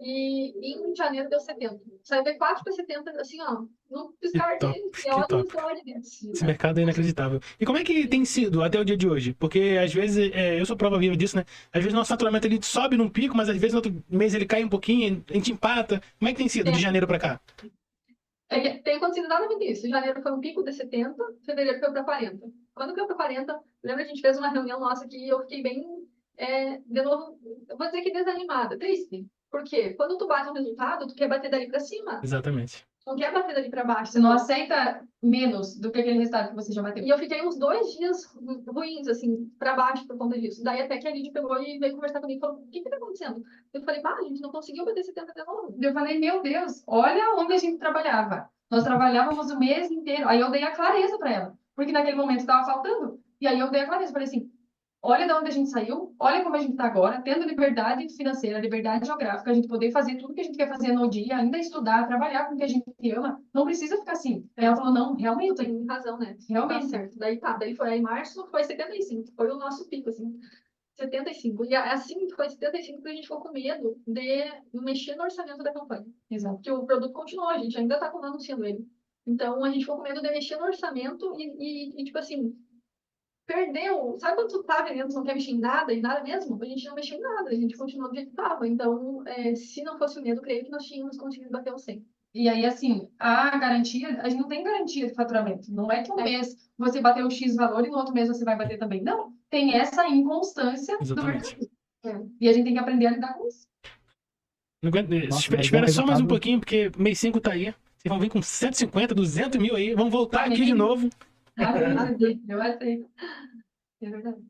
E em janeiro deu 70. Saiu de 4 para 70, assim, ó. No piscar top, de que olhos, top. pelo amor de Deus. Esse mercado é inacreditável. E como é que tem sido até o dia de hoje? Porque às vezes, eu sou prova viva disso, né? Às vezes nosso faturamento ele sobe num pico, mas às vezes no outro mês ele cai um pouquinho, a gente empata. Como é que tem sido de janeiro pra cá? Tem acontecido exatamente isso. Janeiro foi um pico de 70, fevereiro foi para 40. Quando foi para 40, lembra que a gente fez uma reunião nossa que eu fiquei bem, de novo, eu vou dizer que desanimada, triste. Por quê? Quando tu bate um resultado, tu quer bater dali para cima. Exatamente. Não quer bater dali para baixo. Você não aceita menos do que aquele resultado que você já bateu. E eu fiquei uns 2 dias ruins, assim, para baixo por conta disso. Daí até que a Lid pegou e veio conversar comigo e falou: o que tá acontecendo? Eu falei: a gente não conseguiu bater 70 de novo. Eu falei: meu Deus, olha onde a gente trabalhava. Nós trabalhávamos o mês inteiro. Aí eu dei a clareza para ela, porque naquele momento estava faltando. E aí eu dei a clareza, falei assim: olha de onde a gente saiu, olha como a gente está agora, tendo liberdade financeira, liberdade geográfica, a gente poder fazer tudo que a gente quer fazer no dia, ainda estudar, trabalhar com o que a gente ama, não precisa ficar assim. Aí ela falou: não, realmente. Tem razão, né? Realmente. Tá certo. Daí foi, aí em março foi 75, foi o nosso pico, assim. 75. E assim foi 75 que a gente ficou com medo de mexer no orçamento da campanha. Exato. Porque o produto continuou, a gente ainda está anunciando ele. Então a gente ficou com medo de mexer no orçamento e tipo assim, perdeu. Sabe quando tu tá vendendo, tu não quer mexer em nada, e nada mesmo? A gente não mexeu em nada, a gente continuou do jeito que tava. Então, se não fosse o medo, creio que nós tínhamos conseguido bater o 100. E aí, assim, a garantia, a gente não tem garantia de faturamento. Não é que um mês você bateu o X valor e no outro mês você vai bater também. Não. Tem essa inconstância do Exatamente. mercado. E a gente tem que aprender a lidar com isso. Não aguento- Nossa, espera mas espera é um só mais um resultado- pouquinho, porque mês 5 tá aí. Vocês vão vir com 150, 200 mil aí. Vamos voltar aqui de Amém. novo. Eu aceito. É verdade.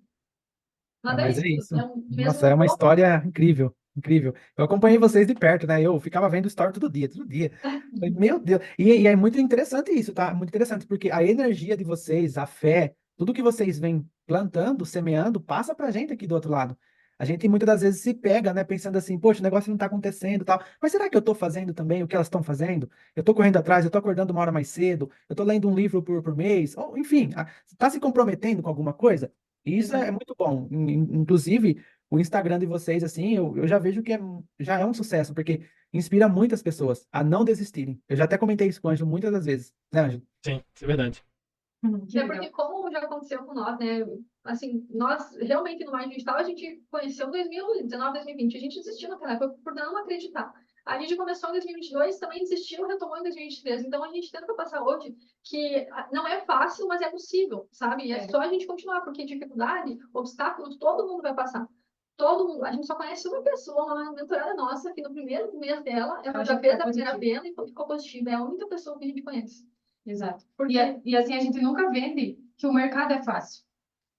Mas é isso. mesmo Nossa, é uma história incrível, incrível. Eu acompanhei vocês de perto, né? Eu ficava vendo story todo dia, todo dia. Falei, meu Deus. E é muito interessante isso, tá? Muito interessante, porque a energia de vocês, a fé, tudo que vocês vêm plantando, semeando, passa pra gente aqui do outro lado. A gente muitas das vezes se pega, né? Pensando assim, poxa, o negócio não tá acontecendo e tal. Mas será que eu tô fazendo também o que elas estão fazendo? Eu tô correndo atrás, eu tô acordando uma hora mais cedo, eu tô lendo um livro por mês, ou enfim, tá se comprometendo com alguma coisa? E isso é muito bom. Inclusive, o Instagram de vocês, assim, eu já vejo que já é um sucesso, porque inspira muitas pessoas a não desistirem. Eu já até comentei isso com o Ângelo muitas das vezes, né, Ângelo? Sim, isso é verdade. Que É legal. porque como já aconteceu com nós, né? Assim, nós realmente no marketing digital a gente conheceu em 2019, 2020. A gente desistiu naquela época por não acreditar. A gente começou em 2022, também desistiu, retomou em 2023. Então a gente tenta passar hoje que não é fácil, mas é possível, sabe? E é só a gente continuar, porque dificuldade, obstáculos, todo mundo vai passar. Todo mundo. A gente só conhece uma pessoa, uma mentorada nossa, que no primeiro mês dela, ela já fez a primeira venda e ficou positiva. É a única pessoa que a gente conhece. Exato. Porque E assim, a gente nunca vende que o mercado é fácil.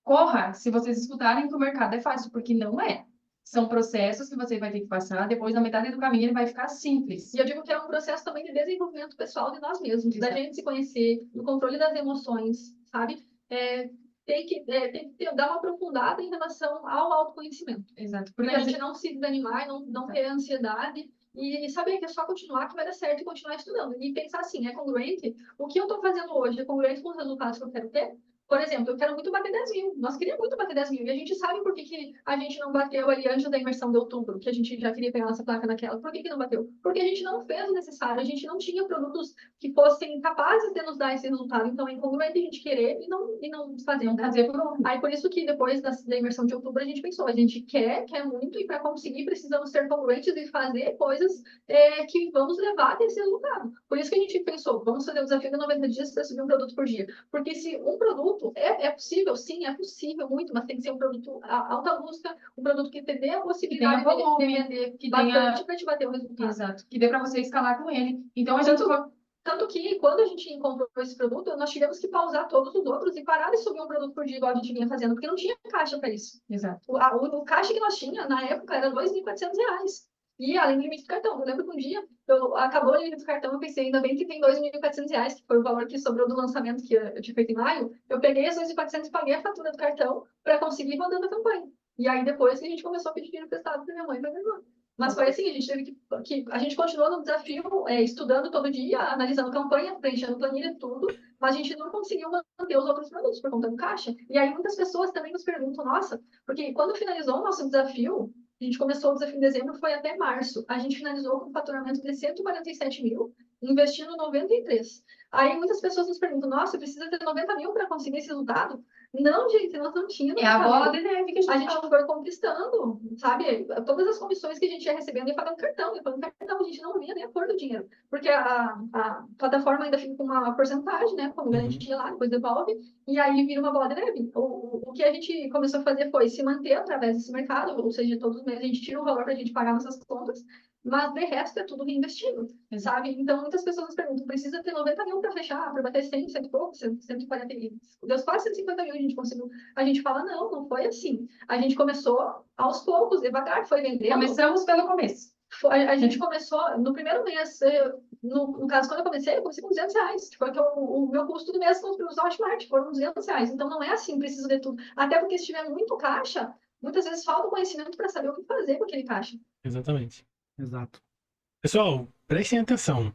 Corra, se vocês escutarem que o mercado é fácil, porque não é. São processos que você vai ter que passar, depois, na metade do caminho, ele vai ficar simples. E eu digo que é um processo também de desenvolvimento pessoal de nós mesmos, da gente se conhecer, do controle das emoções, sabe? Tem que dar uma aprofundada em relação ao autoconhecimento. Exato. Porque Porque a gente não se desanimar, não ter ansiedade e saber que é só continuar que vai dar certo e continuar estudando. E pensar assim, é congruente? O que eu estou fazendo hoje é congruente com os resultados que eu quero ter? Por exemplo, eu quero muito bater 10 mil. Nós queríamos muito bater 10 mil. E a gente sabe por que a gente não bateu ali antes da imersão de outubro, que a gente já queria pegar nossa placa naquela. Por que não bateu? Porque a gente não fez o necessário. A gente não tinha produtos que fossem capazes de nos dar esse resultado. Então, é incongruente a gente querer e não fazer. não fazer por onde. Aí, por isso que depois da imersão de outubro, a gente pensou, a gente quer muito, e para conseguir precisamos ser congruentes e fazer coisas que vamos levar a esse resultado. Por isso que a gente pensou, vamos fazer o desafio de 90 dias para subir um produto por dia. Porque se um produto é possível, sim, é possível muito, mas tem que ser um produto alta busca, um produto que te dê a possibilidade tenha volume, de vender que bastante para te bater o resultado. Exato. Que dê para você escalar com ele. Então, a gente... Tanto que, quando a gente encontrou esse produto, nós tivemos que pausar todos os outros e parar de subir um produto por dia, igual a gente vinha fazendo, porque não tinha caixa para isso. Exato. O caixa que nós tínhamos, na época, era R$2.400. E além do limite do cartão. Eu lembro que um dia, acabou o limite do cartão, eu pensei, ainda bem que tem R$2.400, que foi o valor que sobrou do lançamento que eu tinha feito em maio. Eu peguei os R$2.400 e paguei a fatura do cartão para conseguir ir rodando a campanha. E aí, depois que a gente começou a pedir dinheiro emprestado para minha mãe e para minha irmã. Mas foi assim, a gente teve que a gente continuou no desafio, estudando todo dia, analisando campanha, preenchendo planilha, tudo, mas a gente não conseguiu manter os outros produtos por conta do caixa. E aí muitas pessoas também nos perguntam, nossa, porque quando finalizou o nosso desafio, a gente começou o desafio em dezembro, foi até março, a gente finalizou com um faturamento de 147 mil, investindo 93. Aí muitas pessoas nos perguntam, nossa, precisa ter 90 mil para conseguir esse resultado? Não, gente, nós não tínhamos. É a bola de neve que a gente foi conquistando, sabe? Todas as comissões que a gente ia recebendo e pagando cartão, a gente não via nem a cor do dinheiro. Porque a plataforma ainda fica com uma porcentagem, né? Como garantia lá, depois devolve, e aí vira uma bola de neve. O que a gente começou a fazer foi se manter através desse mercado, ou seja, todos os meses a gente tira um valor para a gente pagar nossas contas, mas de resto é tudo reinvestido, sabe? Então, muitas pessoas nos perguntam, precisa ter 90 mil para fechar, para bater 100, 100 e pouco, 140 mil. Deu quase 150 mil, a gente conseguiu. A gente fala, não foi assim. A gente começou aos poucos, devagar, foi vendendo. Começamos pelo começo. A gente começou, no primeiro mês, no caso, quando eu comecei com R$200. Foi que o meu custo do mês com os Hotmart, foram R$200. Então, não é assim, preciso de tudo. Até porque se tiver muito caixa, muitas vezes falta conhecimento para saber o que fazer com aquele caixa. Exatamente. Exato. Pessoal, prestem atenção.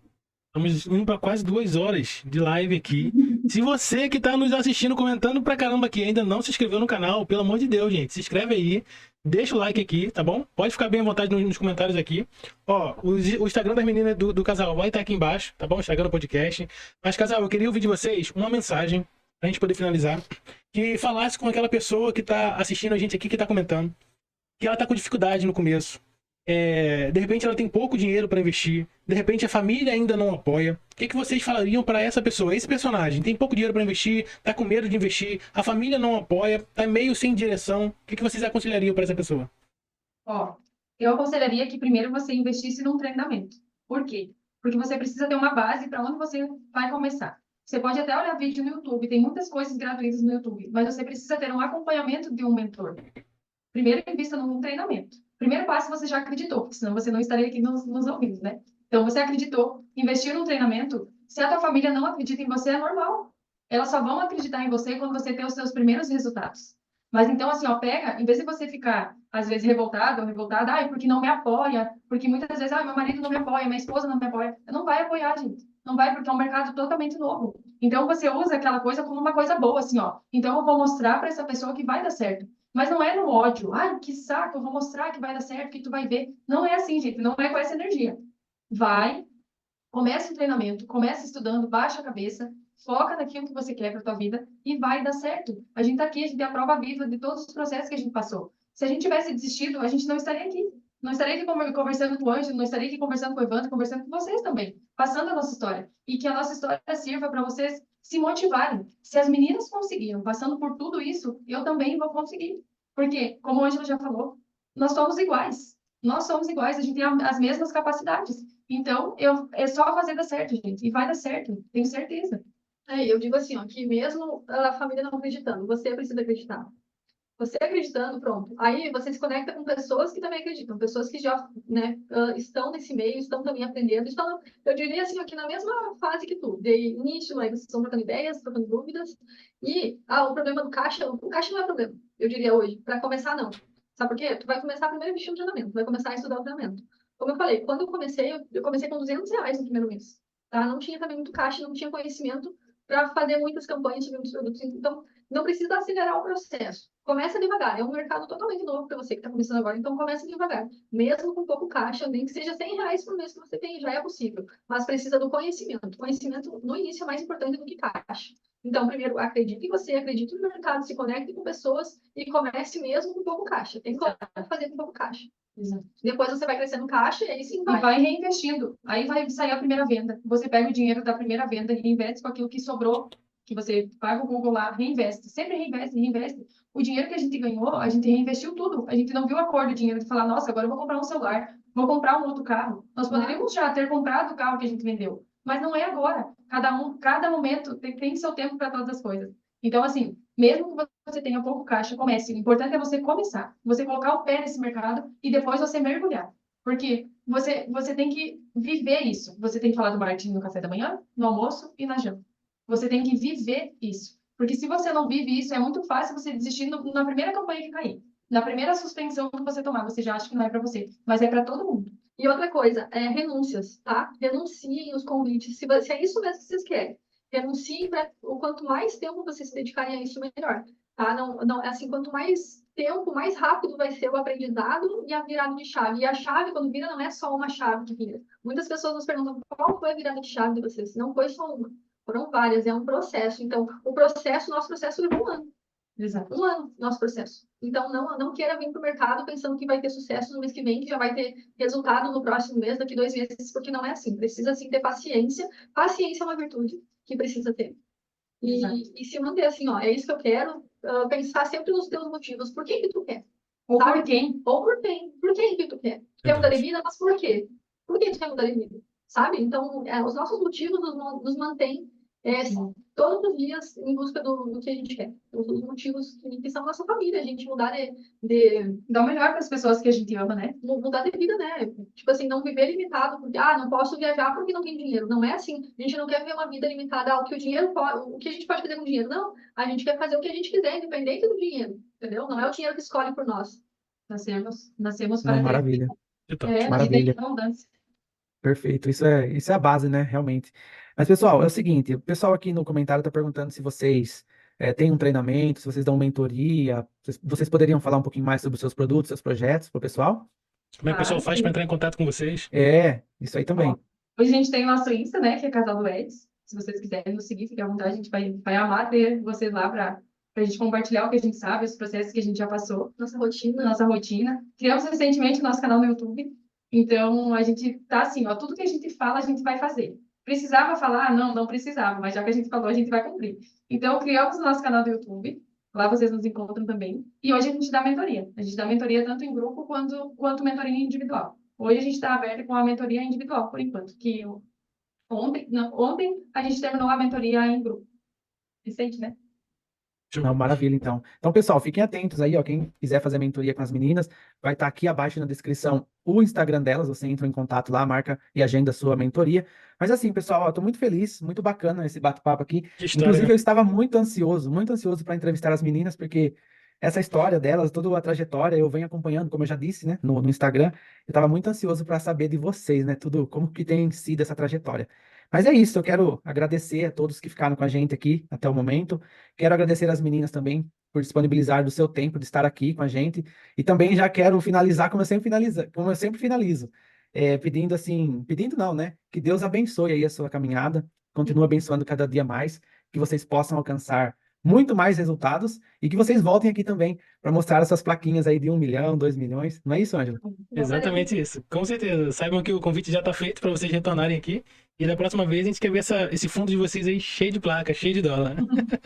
Estamos indo para quase 2 horas de live aqui. Se você que está nos assistindo, comentando pra caramba aqui, ainda não se inscreveu no canal, pelo amor de Deus, gente, se inscreve aí, deixa o like aqui, tá bom? Pode ficar bem à vontade nos comentários aqui. Ó, o Instagram das meninas do casal vai estar aqui embaixo, tá bom? O Instagram do podcast. Mas, casal, eu queria ouvir de vocês uma mensagem pra gente poder finalizar, que falasse com aquela pessoa que tá assistindo a gente aqui, que tá comentando, que ela tá com dificuldade no começo. De repente ela tem pouco dinheiro para investir, de repente a família ainda não apoia. O que vocês falariam para essa pessoa? Esse personagem tem pouco dinheiro para investir, tá com medo de investir, a família não apoia, tá meio sem direção. O que vocês aconselhariam para essa pessoa? Ó, eu aconselharia que primeiro você investisse num treinamento. Por quê? Porque você precisa ter uma base para onde você vai começar. Você pode até olhar vídeo no YouTube, tem muitas coisas gratuitas no YouTube, mas você precisa ter um acompanhamento de um mentor. Primeiro, invista num treinamento. Primeiro passo, você já acreditou, porque senão você não estaria aqui nos ouvindo, né? Então, você acreditou, investiu num treinamento. Se a tua família não acredita em você, é normal. Elas só vão acreditar em você quando você ter os seus primeiros resultados. Mas então, assim, ó, pega, em vez de você ficar, às vezes, revoltado ou revoltada, ai, porque não me apoia, porque muitas vezes, ai, meu marido não me apoia, minha esposa não me apoia. Não vai apoiar, gente. Não vai, porque é um mercado totalmente novo. Então, você usa aquela coisa como uma coisa boa, assim, ó. Então, eu vou mostrar para essa pessoa que vai dar certo. Mas não é no ódio. Ai, que saco, eu vou mostrar que vai dar certo, que tu vai ver. Não é assim, gente. Não é com essa energia. Vai, começa o treinamento, começa estudando, baixa a cabeça, foca naquilo que você quer para tua vida e vai dar certo. A gente tá aqui, a gente tem a prova viva de todos os processos que a gente passou. Se a gente tivesse desistido, a gente não estaria aqui. Não estaria aqui conversando com o Ângelo, não estaria aqui conversando com o Evandro, conversando com vocês também, passando a nossa história. E que a nossa história sirva para vocês se motivarem. Se as meninas conseguiram, passando por tudo isso, eu também vou conseguir. Porque, como o Ângelo já falou, nós somos iguais. Nós somos iguais, a gente tem as mesmas capacidades. Então, é só fazer dar certo, gente. E vai dar certo, tenho certeza. Eu digo assim, ó, que mesmo a família não acreditando, você precisa acreditar. Você acreditando, pronto. Aí você se conecta com pessoas que também acreditam, pessoas que já, né, estão nesse meio, estão também aprendendo, estão, eu diria assim, aqui na mesma fase que tu, de início, aí vocês estão trocando ideias, trocando dúvidas, e o problema do caixa, o caixa não é problema, eu diria hoje, para começar não. Sabe por quê? Tu vai começar primeiro a investir no treinamento, tu vai começar a estudar o treinamento. Como eu falei, quando eu comecei com R$ 200 no primeiro mês, tá? Não tinha também muito caixa, não tinha conhecimento para fazer muitas campanhas de muitos produtos, então não precisa acelerar o processo. Começa devagar. É um mercado totalmente novo para você que está começando agora. Então, comece devagar. Mesmo com pouco caixa, nem que seja R$ 100 por mês que você tem, já é possível. Mas precisa do conhecimento. Conhecimento, no início, é mais importante do que caixa. Então, primeiro, acredite em você, acredite no mercado, se conecte com pessoas e comece mesmo com pouco caixa. Tem que fazer com pouco caixa. Exato. Depois você vai crescendo caixa e aí sim vai. E vai reinvestindo. Aí vai sair a primeira venda. Você pega o dinheiro da primeira venda e reinveste com aquilo que sobrou, que você paga o Google lá, reinveste. Sempre reinveste, reinveste. O dinheiro que a gente ganhou, a gente reinvestiu tudo. A gente não viu a cor do dinheiro de falar, nossa, agora eu vou comprar um celular, vou comprar um outro carro. Nós poderíamos já ter comprado o carro que a gente vendeu. Mas não é agora. Cada momento tem seu tempo para todas as coisas. Então, assim, mesmo que você tenha pouco caixa, comece. O importante é você começar. Você colocar o pé nesse mercado e depois você mergulhar. Porque você tem que viver isso. Você tem que falar do marketing no café da manhã, no almoço e na janta. Você tem que viver isso. Porque se você não vive isso, é muito fácil você desistir na primeira campanha que cair. Na primeira suspensão que você tomar, você já acha que não é para você. Mas é para todo mundo. E outra coisa, renúncias, tá? Renunciem os convites. Se é isso mesmo que vocês querem. Renunciem o quanto mais tempo vocês se dedicarem a isso, melhor. Tá? Não, assim, quanto mais tempo, mais rápido vai ser o aprendizado e a virada de chave. E a chave, quando vira, não é só uma chave que vira. Muitas pessoas nos perguntam qual foi a virada de chave de vocês. Não foi só uma. Foram várias, é um processo. Então, nosso processo levou 1 ano. Exato. 1 ano, nosso processo. Então, não queira vir para o mercado pensando que vai ter sucesso no mês que vem, que já vai ter resultado no próximo mês, daqui 2 meses, porque não é assim. Precisa, sim, ter paciência. Paciência é uma virtude que precisa ter. E se manter assim, ó, é isso que eu quero, pensar sempre nos teus motivos. Por que tu quer? Ou sabe? por quem? Ou por quem? Por que tu quer? Quer mudar de vida, mas por quê? Por que tu quer mudar de vida? Sabe? Então, os nossos motivos nos mantêm todos os dias em busca do que a gente quer. Os motivos que são nossa família, a gente mudar de dar o melhor para as pessoas que a gente ama, né? Mudar de vida, né? Tipo assim, não viver limitado, porque, não posso viajar porque não tem dinheiro. Não é assim. A gente não quer viver uma vida limitada ao que o dinheiro pode, o que a gente pode fazer com o dinheiro. Não. A gente quer fazer o que a gente quiser, independente do dinheiro. Entendeu? Não é o dinheiro que escolhe por nós. Nascemos para maravilha. maravilha. Perfeito. Isso é a base, né? Realmente. Mas, pessoal, é o seguinte, o pessoal aqui no comentário está perguntando se vocês têm um treinamento, se vocês dão mentoria, vocês poderiam falar um pouquinho mais sobre os seus produtos, seus projetos para o pessoal? Como é que o pessoal faz para entrar em contato com vocês? Isso aí também. Hoje a gente tem o nosso Insta, né, que é Casal do Eds. Se vocês quiserem nos seguir, fiquem à vontade, a gente vai amar ter vocês lá para a gente compartilhar o que a gente sabe, os processos que a gente já passou, nossa rotina. Criamos recentemente o nosso canal no YouTube, então a gente tá assim, ó, tudo que a gente fala, a gente vai fazer. Precisava falar? Não, não precisava, mas já que a gente falou, a gente vai cumprir. Então, criamos o nosso canal do YouTube, lá vocês nos encontram também, e hoje a gente dá mentoria. A gente dá mentoria tanto em grupo quanto mentoria individual. Hoje a gente está aberto com a mentoria individual, por enquanto, que ontem a gente terminou a mentoria em grupo. Recente, né? Não, maravilha, então. Então, pessoal, fiquem atentos aí, ó. Quem quiser fazer mentoria com as meninas, vai estar aqui abaixo na descrição o Instagram delas. Você entra em contato lá, marca e agenda a sua mentoria. Mas assim, pessoal, ó, tô muito feliz, muito bacana esse bate-papo aqui. Que história, Inclusive, né? eu estava muito ansioso para entrevistar as meninas, porque essa história delas, toda a trajetória, eu venho acompanhando, como eu já disse, né, no Instagram. Eu estava muito ansioso para saber de vocês, né, tudo, como que tem sido essa trajetória. Mas é isso, eu quero agradecer a todos que ficaram com a gente aqui até o momento. Quero agradecer às meninas também por disponibilizar do seu tempo de estar aqui com a gente. E também já quero finalizar como eu sempre finalizo, pedindo assim, pedindo não, né? Que Deus abençoe aí a sua caminhada, continue abençoando cada dia mais, que vocês possam alcançar muito mais resultados e que vocês voltem aqui também para mostrar essas plaquinhas aí de 1 milhão, 2 milhões. Não é isso, Ângela? Exatamente isso. Com certeza. Saibam que o convite já está feito para vocês retornarem aqui. E da próxima vez a gente quer ver esse fundo de vocês aí cheio de placa, cheio de dólar.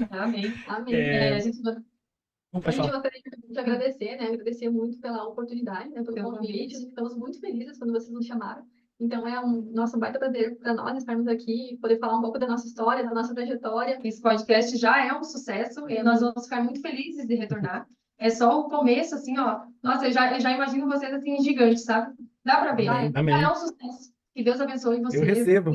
Amém. Amém. A gente Vamos A gente falar. gostaria de agradecer, né? Agradecer muito pela oportunidade, né? Pelo Pelo convite. convite. Ficamos muito felizes quando vocês nos chamaram. Então, é um baita prazer para nós estarmos aqui e poder falar um pouco da nossa história, da nossa trajetória. Esse podcast já é um sucesso e nós vamos ficar muito felizes de retornar. É só o começo, assim, ó. Nossa, eu já imagino vocês assim, gigantes, sabe? Dá para ver. Amém. Já Amém. é um sucesso. Que Deus abençoe Eu vocês. recebo.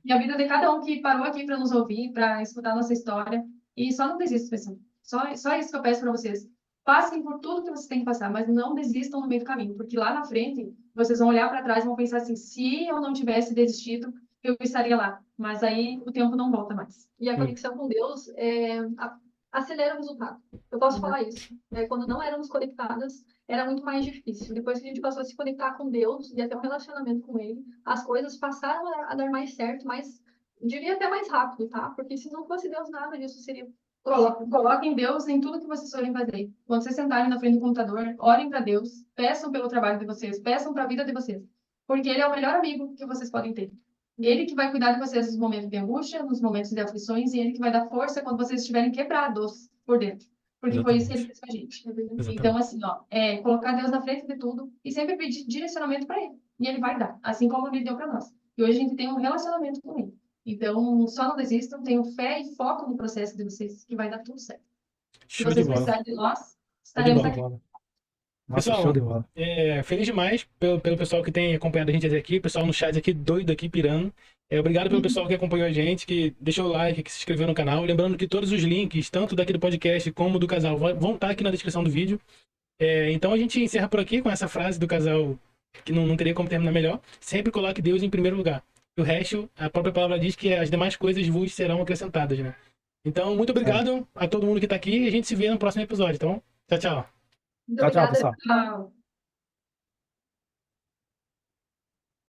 E a vida de cada um que parou aqui para nos ouvir, para escutar a nossa história. E só não desista, pessoal. Só isso que eu peço para vocês. Passem por tudo que vocês têm que passar, mas não desistam no meio do caminho, porque lá na frente vocês vão olhar para trás e vão pensar assim: se eu não tivesse desistido, eu estaria lá. Mas aí o tempo não volta mais. E a conexão com Deus acelera o resultado. Eu posso falar isso. Quando não éramos conectadas, era muito mais difícil. Depois que a gente passou a se conectar com Deus e até um relacionamento com Ele, as coisas passaram a dar mais certo, mas diria até mais rápido, tá? Porque se não fosse Deus, nada disso seria. Coloquem Deus em tudo que vocês forem fazer. Quando vocês sentarem na frente do computador, orem para Deus, peçam pelo trabalho de vocês, peçam para a vida de vocês, porque Ele é o melhor amigo que vocês podem ter. Ele que vai cuidar de vocês nos momentos de angústia, nos momentos de aflições, e Ele que vai dar força quando vocês estiverem quebrados por dentro. Porque foi isso que Ele fez com a gente. Então, assim, ó, colocar Deus na frente de tudo e sempre pedir direcionamento para Ele. E Ele vai dar, assim como Ele deu para nós. E hoje a gente tem um relacionamento com Ele. Então, só não desistam, tenham fé e foco no processo de vocês, que vai dar tudo certo. Se Show de vocês bola. precisarem de nós, Show de estaremos bola. aqui. Nossa, Pessoal, show de bola. Feliz demais pelo pessoal que tem acompanhado a gente até aqui, o pessoal no chat aqui doido aqui, pirando. Obrigado pelo pessoal que acompanhou a gente, que deixou o like, que se inscreveu no canal. Lembrando que todos os links, tanto daqui do podcast como do casal, vão estar aqui na descrição do vídeo. Então a gente encerra por aqui com essa frase do casal, que não teria como terminar melhor. Sempre coloque Deus em primeiro lugar. O resto, a própria palavra diz que as demais coisas vos serão acrescentadas, né? Então, muito obrigado a todo mundo que está aqui e a gente se vê no próximo episódio, então, tchau, tchau. Muito Tchau, tchau, obrigada. pessoal. Tchau.